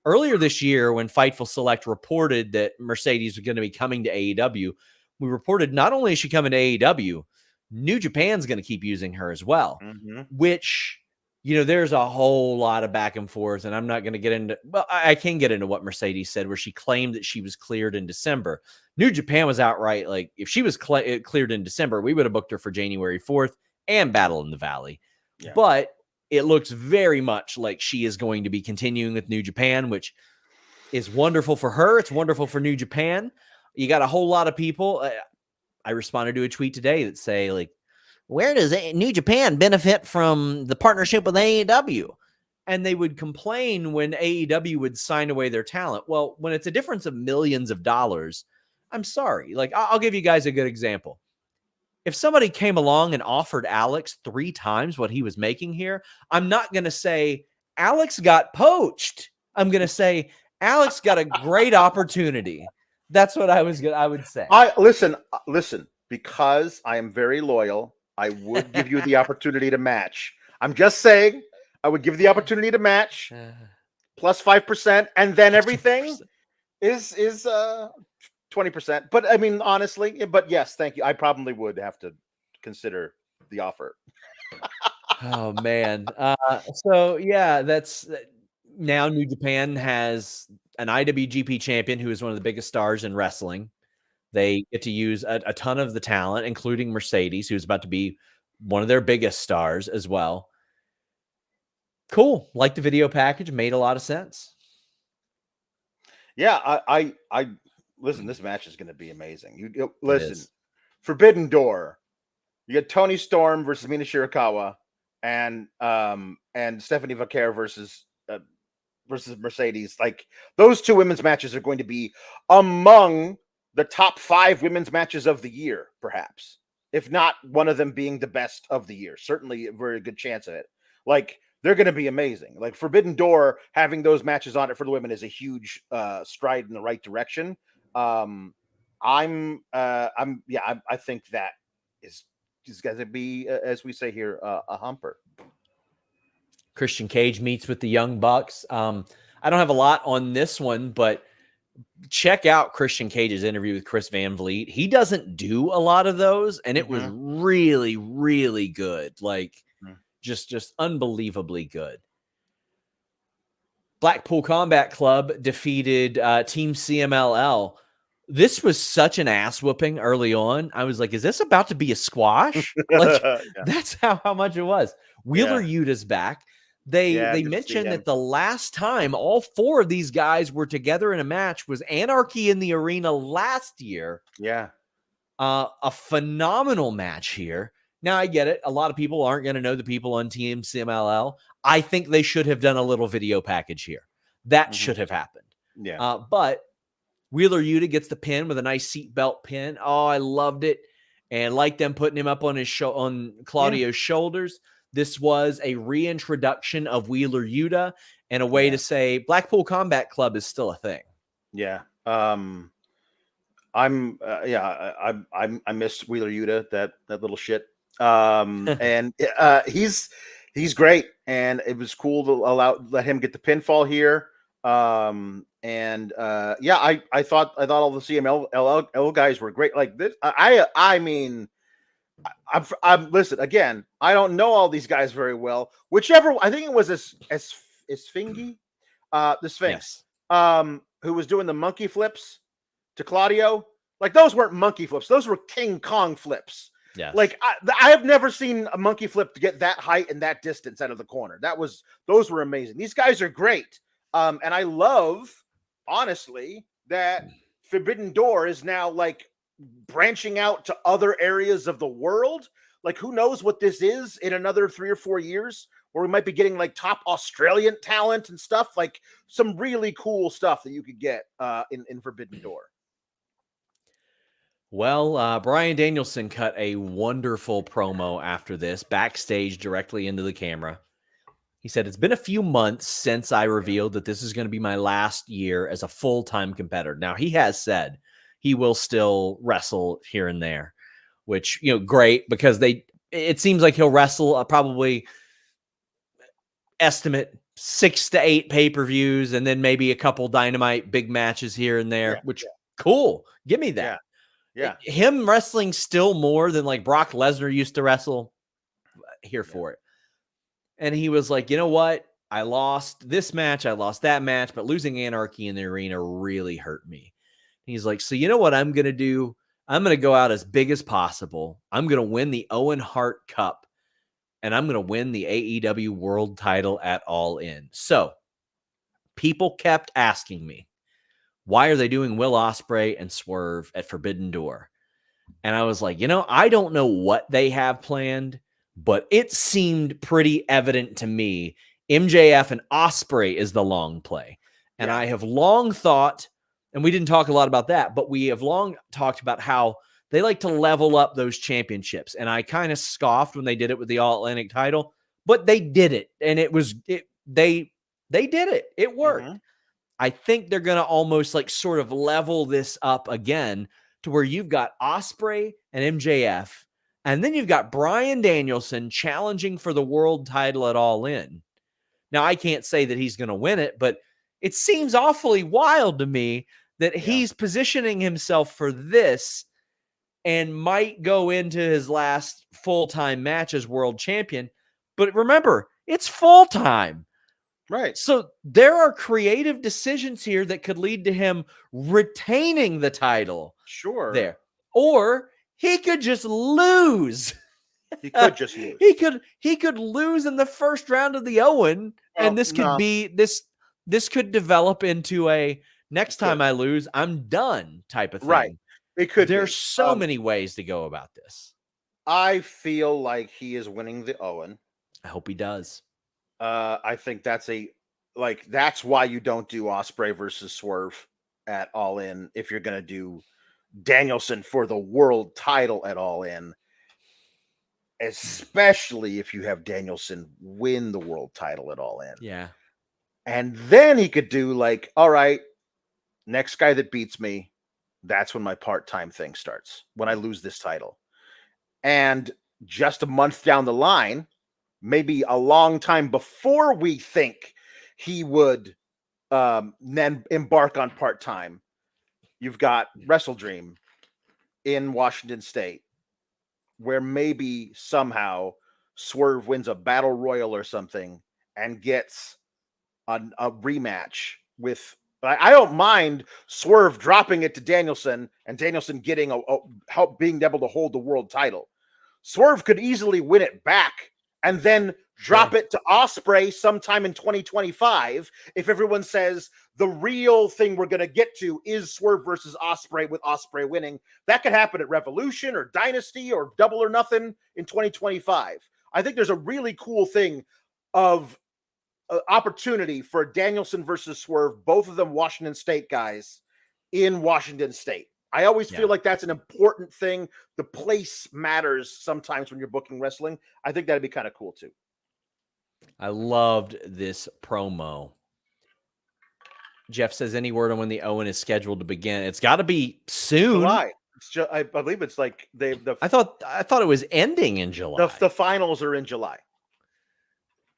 earlier this year, when Fightful Select reported that Mercedes was going to be coming to AEW, we reported not only is she coming to AEW, New Japan's going to keep using her as well, which, there's a whole lot of back and forth, and I'm not going to get into, well, I can get into what Mercedes said, where she claimed that she was cleared in December. New Japan was outright like, if she was cleared in December, we would have booked her for January 4th and Battle in the Valley. Yeah. But it looks very much like she is going to be continuing with New Japan, which is wonderful for her. It's wonderful for New Japan. You got a whole lot of people. I responded to a tweet today that say, like, where does New Japan benefit from the partnership with AEW? And they would complain when AEW would sign away their talent. Well, when it's a difference of millions of dollars, I'm sorry. Like, I'll give you guys a good example. If somebody came along and offered Alex 3 times what he was making here, I'm not going to say Alex got poached. I'm going to say Alex got a great opportunity. That's what I would say. Listen, because I am very loyal, I would give you the opportunity to match. I'm just saying, I would give the opportunity to match plus 5%, and then everything is 20%. But I mean, honestly, but yes, thank you. I probably would have to consider the offer. Oh man. So yeah, that's now New Japan has an IWGP champion who is one of the biggest stars in wrestling. They get to use a ton of the talent, including Mercedes, who's about to be one of their biggest stars as well. Cool. Like the video package, made a lot of sense. Yeah, I listen. This match is going to be amazing. You listen. Forbidden Door. You get Toni Storm versus Mina Shirakawa, and Stephanie Vaquer versus Mercedes. Like, those 2 women's matches are going to be among the top 5 women's matches of the year, perhaps, if not one of them being the best of the year. Certainly a very good chance of it. Like, they're going to be amazing. Like, Forbidden Door having those matches on it for the women is a huge stride in the right direction. I think that is going to be, as we say here, a humper. Christian Cage meets with the Young Bucks. I don't have a lot on this one, but check out Christian Cage's interview with Chris Van Vliet. He doesn't do a lot of those, and it was really, really good. Like, just unbelievably good. Blackpool Combat Club defeated Team CMLL. This was such an ass whooping early on. I was like, is this about to be a squash? Like, that's how much it was. Wheeler Yuta's back. They mentioned that the last time all 4 of these guys were together in a match was Anarchy in the Arena last year. Yeah. A phenomenal match here. Now, I get it. A lot of people aren't going to know the people on Team CMLL. I think they should have done a little video package here. That should have happened. Yeah. But Wheeler Yuta gets the pin with a nice seatbelt pin. Oh, I loved it. And like them putting him up on his on Claudio's shoulders. This was a reintroduction of Wheeler Yuta and a way to say Blackpool Combat Club is still a thing. Yeah. I missed Wheeler Yuta, that little shit. And he's great, and it was cool to let him get the pinfall here. I thought all the CMLL guys were great. Like this, I mean, I'm listen again. I don't know all these guys very well. Whichever, I think it was Esfinge, the Sphinx, who was doing the monkey flips to Claudio. Like, those weren't monkey flips; those were King Kong flips. Yes. Like, I have never seen a monkey flip to get that height and that distance out of the corner. Those were amazing. These guys are great. And I love, honestly, that Forbidden Door is now, like, branching out to other areas of the world. Like, who knows what this is in another 3 or 4 years, where we might be getting, like, top Australian talent and stuff. Like, some really cool stuff that you could get in Forbidden Door. Well, Bryan Danielson cut a wonderful promo after this, backstage directly into the camera. He said, it's been a few months since I revealed that this is going to be my last year as a full-time competitor. Now, he has said he will still wrestle here and there, which, great, because it seems like he'll wrestle probably estimate 6 to 8 pay-per-views and then maybe a couple Dynamite big matches here and there, cool. Give me that. Yeah. Him wrestling still more than like Brock Lesnar used to wrestle, here for it. And he was like, you know what? I lost this match. I lost that match, but losing Anarchy in the Arena really hurt me. He's like, so you know what I'm going to do? I'm going to go out as big as possible. I'm going to win the Owen Hart Cup. and I'm going to win the AEW World title at All In. So people kept asking me, why are they doing Will Ospreay and Swerve at Forbidden Door? And I was like, I don't know what they have planned, but it seemed pretty evident to me MJF and Ospreay is the long play. And I have long thought, and we didn't talk a lot about that, but we have long talked about how they like to level up those championships. And I kind of scoffed when they did it with the All Atlantic title, but they did it. And they did it. It worked. Mm-hmm. I think they're going to almost like sort of level this up again to where you've got Ospreay and MJF, and then you've got Bryan Danielson challenging for the world title at All In. Now, I can't say that he's going to win it, but it seems awfully wild to me that he's positioning himself for this and might go into his last full-time match as world champion. But remember, it's full-time. Right. So there are creative decisions here that could lead to him retaining the title. Sure. There. Or he could just lose. He could just lose. He could lose in the first round of the Owen, and this could be this could develop into a next time I lose, I'm done type of thing. Right. It could. There's so many ways to go about this. I feel like he is winning the Owen. I hope he does. I think that's why you don't do Ospreay versus Swerve at All In if you're going to do Danielson for the world title at All In, especially if you have Danielson win the world title at All In. Yeah. And then he could do all right, next guy that beats me, that's when my part-time thing starts, when I lose this title. And just a month down the line, maybe a long time before we think he would then embark on part-time, you've got Wrestle Dream in Washington State, where maybe somehow Swerve wins a battle royal or something and gets a rematch with. I don't mind Swerve dropping it to Danielson and Danielson getting help being able to hold the world title. Swerve could easily win it back and then drop it to Ospreay sometime in 2025 if everyone says the real thing we're going to get to is Swerve versus Ospreay with Ospreay winning. That could happen at Revolution or Dynasty or Double or Nothing in 2025. I think there's a really cool thing of opportunity for Danielson versus Swerve, both of them Washington State guys in Washington State. I always feel like that's an important thing. The place matters sometimes when you're booking wrestling. I think that'd be kind of cool too. I loved this promo. Jeff says, any word on when the Owen is scheduled to begin? It's got to be soon. July. I believe it's like I thought it was ending in July. The finals are in July.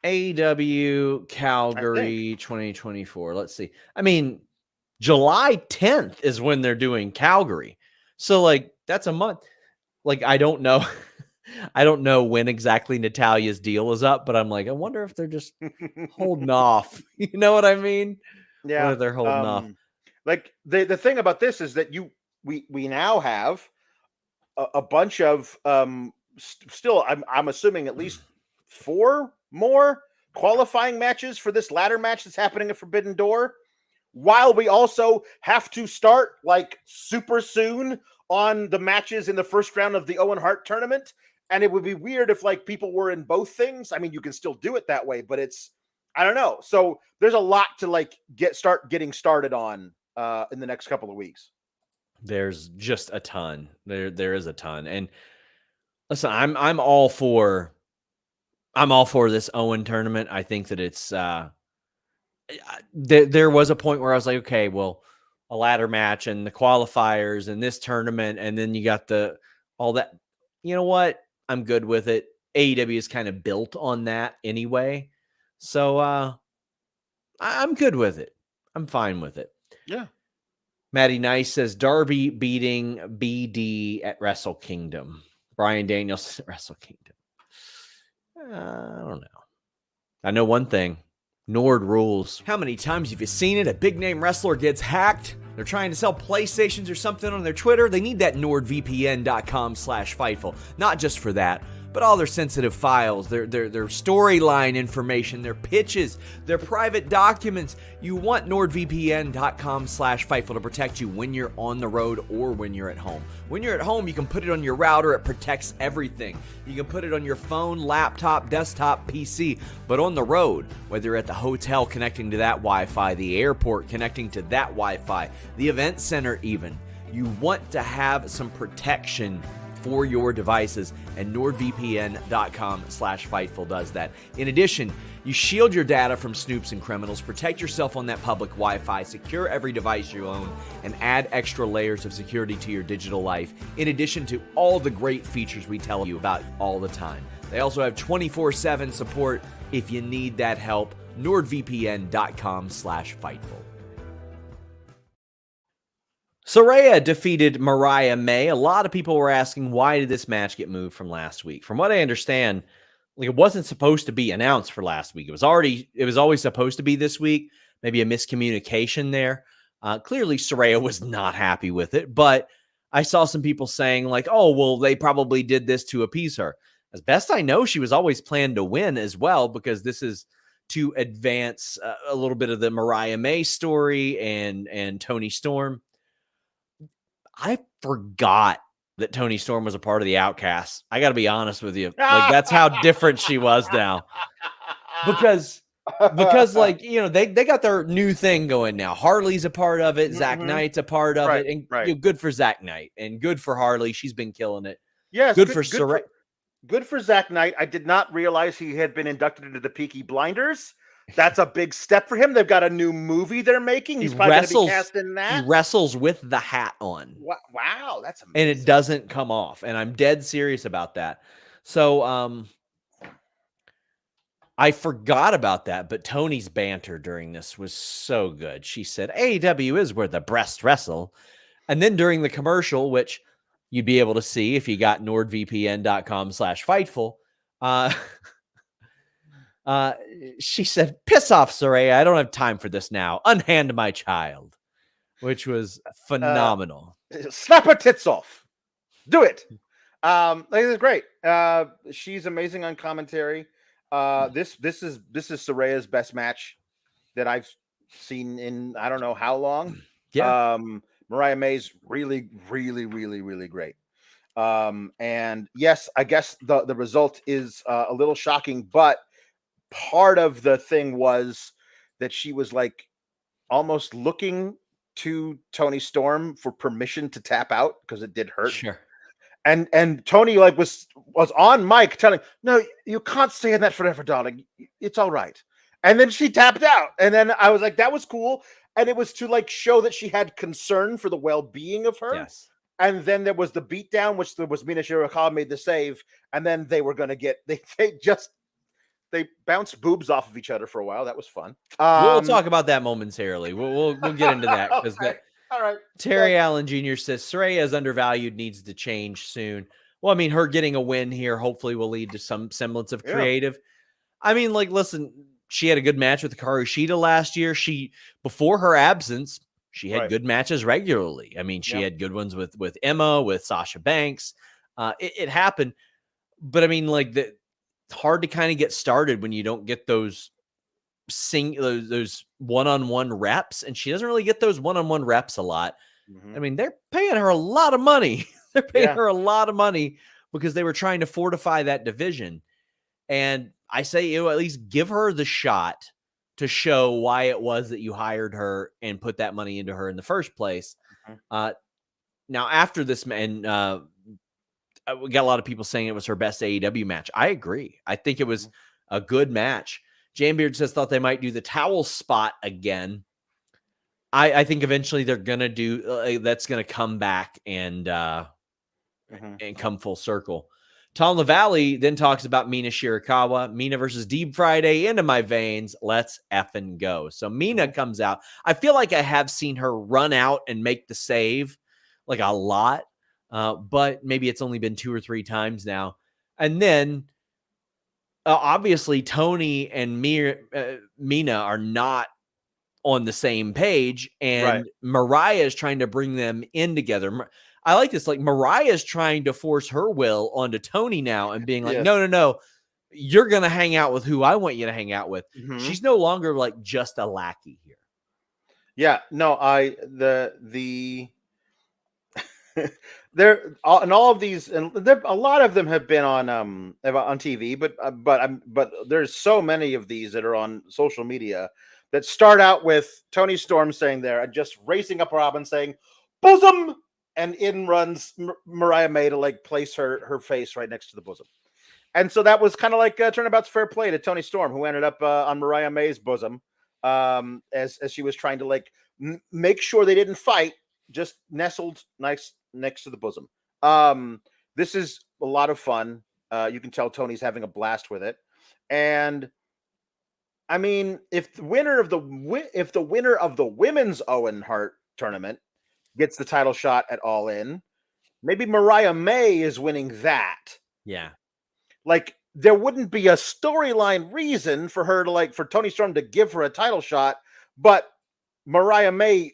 AEW Calgary 2024. Let's see. I mean, July 10th is when they're doing Calgary. So that's a month. I don't know. I don't know when exactly Natalia's deal is up, but I'm I wonder if they're just holding off. You know what I mean? Yeah. They're holding off. The thing about this is that we now have a bunch of still I'm assuming at least 4 more qualifying matches for this ladder match that's happening at Forbidden Door, while we also have to start super soon on the matches in the first round of the Owen Hart tournament. And it would be weird if people were in both things. I mean, you can still do it that way, but I don't know. So there's a lot to start getting started on in the next couple of weeks. There's just a ton. There is a ton. And listen, I'm all for this Owen tournament. I think that it's there was a point where I was like, okay, well, a ladder match and the qualifiers and this tournament, and then you got all that. You know what? I'm good with it. AEW is kind of built on that anyway. So I'm good with it. I'm fine with it. Yeah. Maddie Nice says Darby beating BD at Wrestle Kingdom. Bryan Danielson at Wrestle Kingdom. I don't know. I know one thing. Nord rules. How many times have you seen it? A big name wrestler gets hacked. They're trying to sell PlayStations or something on their Twitter. They need that NordVPN.com/Fightful. Not just for that, but all their sensitive files, their storyline information, their pitches, their private documents. You want NordVPN.com/Fightful to protect you when you're on the road or when you're at home. When you're at home, you can put it on your router. It protects everything. You can put it on your phone, laptop, desktop, PC. But on the road, whether you're at the hotel connecting to that Wi-Fi, the airport connecting to that Wi-Fi, the event center even, you want to have some protection for your devices, and NordVPN.com/Fightful does that. In addition, you shield your data from snoops and criminals, protect yourself on that public Wi-Fi, secure every device you own, and add extra layers of security to your digital life, in addition to all the great features we tell you about all the time. They also have 24/7 support if you need that help. NordVPN.com/Fightful. Saraya defeated Mariah May. A lot of people were asking, why did this match get moved from last week? From what I understand, it wasn't supposed to be announced for last week. It was always supposed to be this week. Maybe a miscommunication there. Clearly, Saraya was not happy with it, but I saw some people saying like, oh, well, they probably did this to appease her. As best I know, she was always planned to win as well, because this is to advance a little bit of the Mariah May story and Toni Storm. I forgot that Toni Storm was a part of the Outcasts. I got to be honest with you. Like, that's how different she was now. Because they got their new thing going now. Harley's a part of it. Zach Knight's a part of it. And good for Zach Knight and good for Harley. She's been killing it. Yes. Good for Saraya. Good for Zach Knight. I did not realize he had been inducted into the Peaky Blinders. That's a big step for him. They've got a new movie they're making. He's probably going to be cast in that. He wrestles with the hat on. Wow, that's amazing. And it doesn't come off. And I'm dead serious about that. So I forgot about that, but Tony's banter during this was so good. She said, AEW is where the breasts wrestle. And then during the commercial, which you'd be able to see if you got NordVPN.com/Fightful, she said, piss off, Saraya. I don't have time for this now. Unhand my child, which was phenomenal. Slap her tits off. Do it. This is great. She's amazing on commentary. This is Saraya's best match that I've seen in I don't know how long. Yeah. Mariah May's really, really, really, really great. And yes, I guess the result is a little shocking, but part of the thing was that she was like almost looking to Toni Storm for permission to tap out because it did hurt. Sure. And Tony like was on mic telling, no, you can't stay in that forever, darling. It's all right. And then she tapped out. And then I was like, that was cool. And it was to like show that she had concern for the well-being of her. Yes. And then there was the beatdown, which there was Mina Shirakawa made the save. And then they were going to get, they bounced boobs off of each other for a while. That was fun. We'll talk about that momentarily. We'll get into that because okay. All right. Terry Allen Jr. says Saraya is undervalued, needs to change soon. Well, I mean, her getting a win here hopefully will lead to some semblance of creative. Yeah. I mean, like, listen, she had a good match with Hikaru Shida last year. Before her absence, she had good matches regularly. I mean, she had good ones with Emma, with Sasha Banks. It happened, but I mean, like it's hard to kind of get started when you don't get those one-on-one reps, and she doesn't really get those one-on-one reps a lot. I mean, they're paying her a lot of money. They're paying her a lot of money because they were trying to fortify that division. And I say, at least give her the shot to show why it was that you hired her and put that money into her in the first place. Now, after this, and we got a lot of people saying it was her best AEW match. I agree. I think it was a good match. Jambeard says thought they might do the towel spot again. I think eventually they're gonna do that's gonna come back and come full circle. Tom LaValle then talks about Mina Shirakawa. Mina versus Deep Friday into my veins. Let's effing go. So Mina comes out. I feel like I have seen her run out and make the save like a lot, but maybe it's only been 2 or 3 times now. And then obviously Tony and Mina are not on the same page, and Mariah is trying to bring them in together. I like this. Like Mariah's trying to force her will onto Tony now and being like, Yes. no, you're going to hang out with who I want you to hang out with. Mhm. She's no longer like just a lackey here. Yeah, no, there and all of these, and there a lot of them have been on TV, but there's so many of these that are on social media that start out with Tony Storm saying there and just racing up Robin saying bosom, and in runs Mariah May to like place her face right next to the bosom. And so that was kind of like turnabout's fair play to Tony Storm, who ended up on Mariah May's bosom as she was trying to like make sure they didn't fight, just nestled nice next to the bosom. This is a lot of fun. You can tell Tony's having a blast with it. And I mean, if the winner of the women's Owen Hart tournament gets the title shot at All In, maybe Mariah May is winning that. Yeah. Like there wouldn't be a storyline reason for her to for Tony Storm to give her a title shot, but Mariah May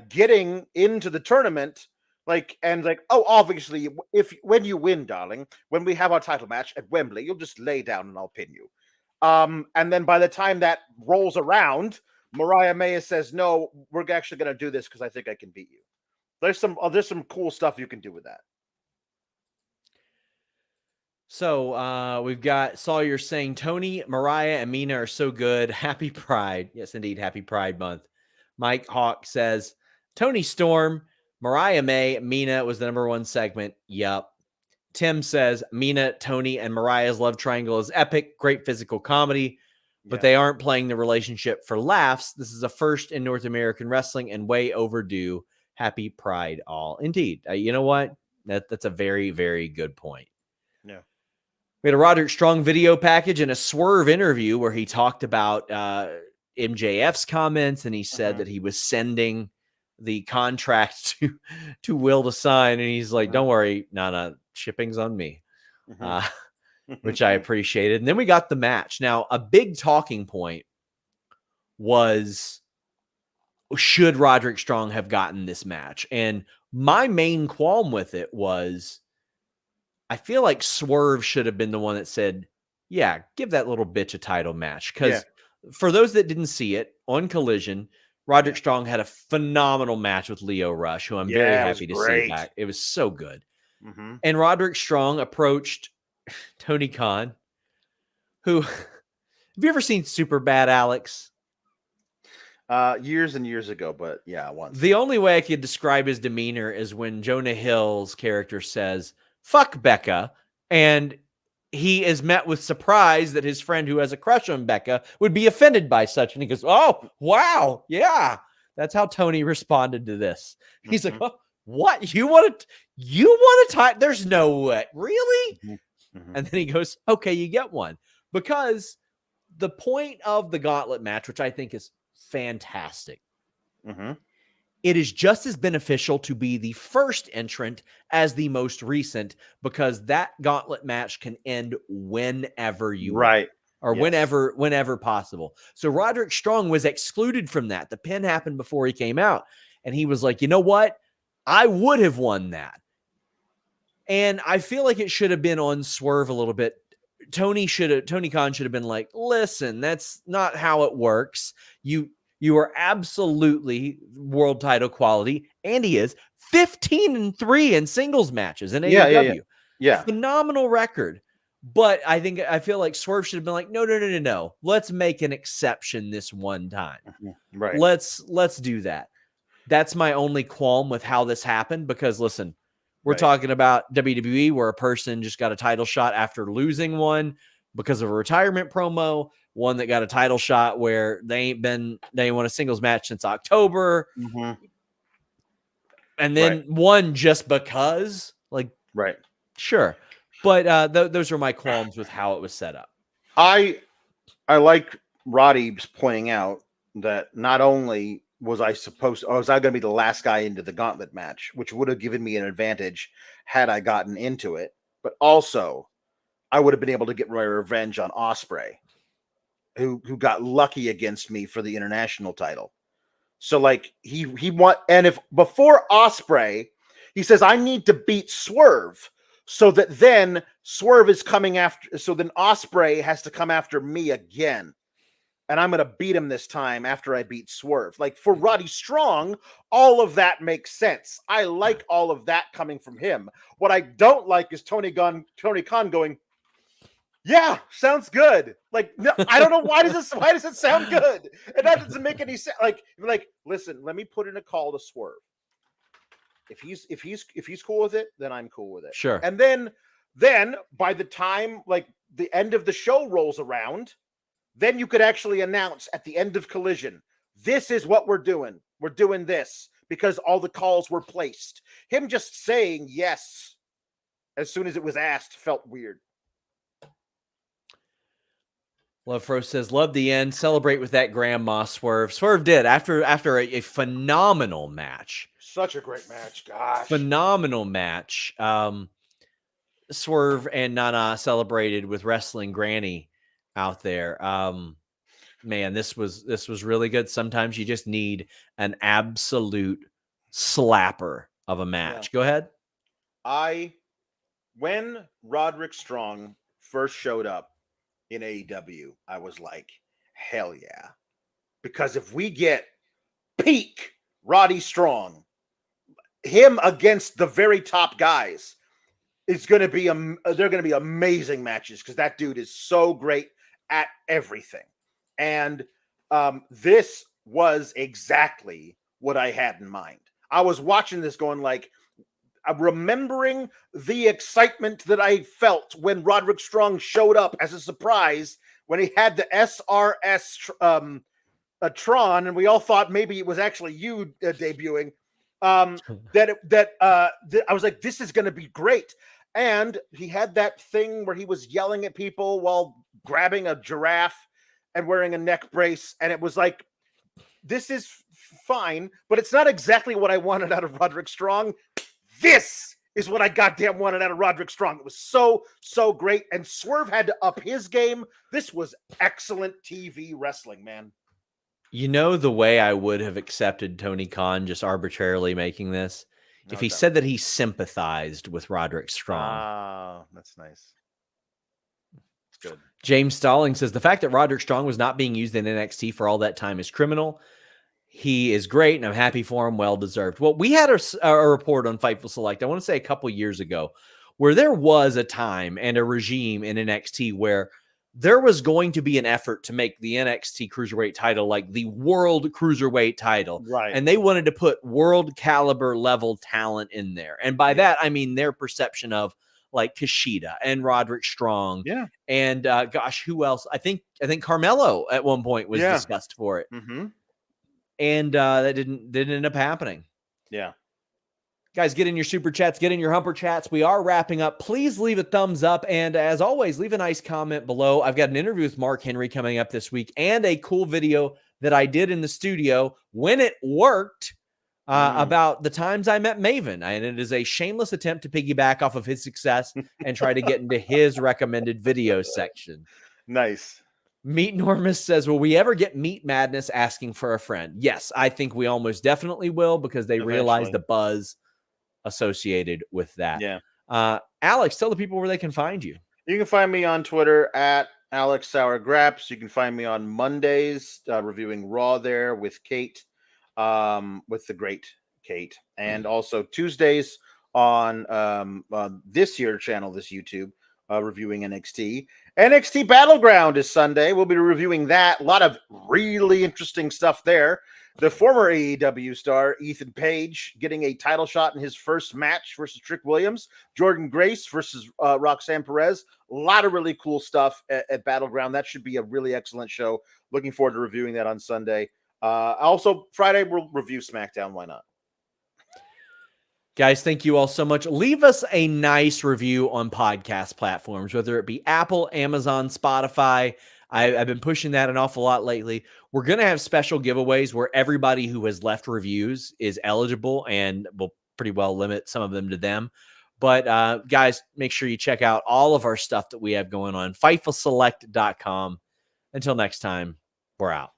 getting into the tournament, oh, obviously, when you win, darling, when we have our title match at Wembley, you'll just lay down and I'll pin you. And then by the time that rolls around, Mariah May says, "No, we're actually going to do this because I think I can beat you." There's some cool stuff you can do with that. So we've got Sawyer saying Tony, Mariah, and Mina are so good. Happy Pride. Yes, indeed. Happy Pride Month. Mike Hawk says Tony Storm, Mariah May, Mina was the #1 segment. Yup. Tim says Mina, Tony, and Mariah's love triangle is epic. Great physical comedy, but they aren't playing the relationship for laughs. This is a first in North American wrestling and way overdue. Happy Pride all. Indeed. You know what? That's a very, very good point. Yeah. We had a Roderick Strong video package and a Swerve interview where he talked about MJF's comments, and he said that he was sending the contract to Will to sign, and he's like, "Don't worry, no, shipping's on me," which I appreciated. And then we got the match. Now, a big talking point was, should Roderick Strong have gotten this match? And my main qualm with it was, I feel like Swerve should have been the one that said, yeah, give that little bitch a title match. Because for those that didn't see it, on Collision, Roderick Strong had a phenomenal match with Leo Rush, who I'm very happy to see back. It was so good. And Roderick Strong approached Tony Khan, who, have you ever seen Superbad, Alex? Years and years ago, but yeah, once. The only way I could describe his demeanor is when Jonah Hill's character says, "Fuck Becca," and he is met with surprise that his friend who has a crush on Becca would be offended by such. And he goes, "Oh, wow. Yeah." That's how Tony responded to this. He's like, "Oh, what? You want to tie? There's no way. Really?" And then he goes, "Okay, you get one." Because the point of the gauntlet match, which I think is fantastic, it is just as beneficial to be the first entrant as the most recent, because that gauntlet match can end whenever you want, or whenever possible. So Roderick Strong was excluded from that. The pin happened before he came out, and he was like, "You know what? I would have won that." And I feel like it should have been on Swerve a little bit. Tony Khan should have been like, "Listen, that's not how it works. You are absolutely world title quality," and he is 15-3 in singles matches in AEW. Yeah. Phenomenal record. But I feel like Swerve should have been like, no. Let's make an exception this one time. Right. Let's do that. That's my only qualm with how this happened, because listen, we're talking about WWE where a person just got a title shot after losing one because of a retirement promo. One that got a title shot where they ain't won a singles match since October. And then one just because, sure. But those are my qualms with how it was set up. I like Roddy pointing out that not only was I going to be the last guy into the gauntlet match, which would have given me an advantage had I gotten into it, but also I would have been able to get my revenge on Ospreay, who got lucky against me for the international title. So he want, and if before Ospreay, He says, I need to beat Swerve so that then Swerve is coming after. So then Ospreay has to come after me again. And I'm going to beat him this time after I beat Swerve. Like for Roddy Strong, all of that makes sense. I like all of that coming from him. What I don't like is Tony Khan going, yeah, sounds good. Like, no, I don't know why does it sound good? And that doesn't make any sense. Like, listen, let me put in a call to Swerve. If he's cool with it, then I'm cool with it. Sure. And then by the time like the end of the show rolls around, then you could actually announce at the end of Collision, this is what we're doing. We're doing this because all the calls were placed. Him just saying yes as soon as it was asked felt weird. Love Fro says, love the end. Celebrate with that grandma Swerve. Swerve did after a phenomenal match. Such a great match, gosh. Phenomenal match. Swerve and Nana celebrated with Wrestling Granny out there. Man, this was really good. Sometimes you just need an absolute slapper of a match. Yeah. Go ahead. When Roderick Strong first showed up in AEW, I was like, hell yeah. Because if we get peak Roddy Strong, him against the very top guys, it's going to be they're going to be amazing matches because that dude is so great at everything. And this was exactly what I had in mind. I was watching this going like, remembering the excitement that I felt when Roderick Strong showed up as a surprise when he had the SRS Tron, and we all thought maybe it was actually you debuting. I was like, this is going to be great. And he had that thing where he was yelling at people while grabbing a giraffe and wearing a neck brace. And it was like, this is fine, but it's not exactly what I wanted out of Roderick Strong. This is what I goddamn wanted out of Roderick Strong. It was so, so great. And Swerve had to up his game. This was excellent TV wrestling, man. You know the way I would have accepted Tony Khan just arbitrarily making this? If he said that he sympathized with Roderick Strong. That's nice. It's good. James Stalling says, the fact that Roderick Strong was not being used in NXT for all that time is criminal. He is great, and I'm happy for him. Well-deserved. Well, we had a report on Fightful Select, I want to say a couple years ago, where there was a time and a regime in NXT where there was going to be an effort to make the NXT Cruiserweight title like the World Cruiserweight title. Right. And they wanted to put world caliber level talent in there. And by that, I mean their perception of like Kushida and Roderick Strong. Yeah. And gosh, who else? I think Carmelo at one point was discussed for it. Mm-hmm. And that didn't end up happening. Yeah. Guys, get in your super chats, get in your humper chats. We are wrapping up. Please leave a thumbs up. And as always, leave a nice comment below. I've got an interview with Mark Henry coming up this week and a cool video that I did in the studio when it worked about the times I met Maven. And it is a shameless attempt to piggyback off of his success and try to get into his recommended video section. Nice. Meat Normus says, will we ever get Meat Madness asking for a friend? Yes, I think we almost definitely will because they realize the buzz associated with that. Yeah. Alex, tell the people where they can find you. You can find me on Twitter at Alex Sour Graps. You can find me on Mondays reviewing Raw there with Kate, with the great Kate, and also Tuesdays on this year channel, this YouTube, reviewing NXT. NXT Battleground is Sunday. We'll be reviewing that. A lot of really interesting stuff there. The former AEW star, Ethan Page, getting a title shot in his first match versus Trick Williams. Jordan Grace versus Roxanne Perez. A lot of really cool stuff at Battleground. That should be a really excellent show. Looking forward to reviewing that on Sunday. Also, Friday, we'll review SmackDown. Why not? Guys, thank you all so much. Leave us a nice review on podcast platforms, whether it be Apple, Amazon, Spotify. I've been pushing that an awful lot lately. We're going to have special giveaways where everybody who has left reviews is eligible, and we'll pretty well limit some of them to them. But guys, make sure you check out all of our stuff that we have going on. FightfulSelect.com. Until next time, we're out.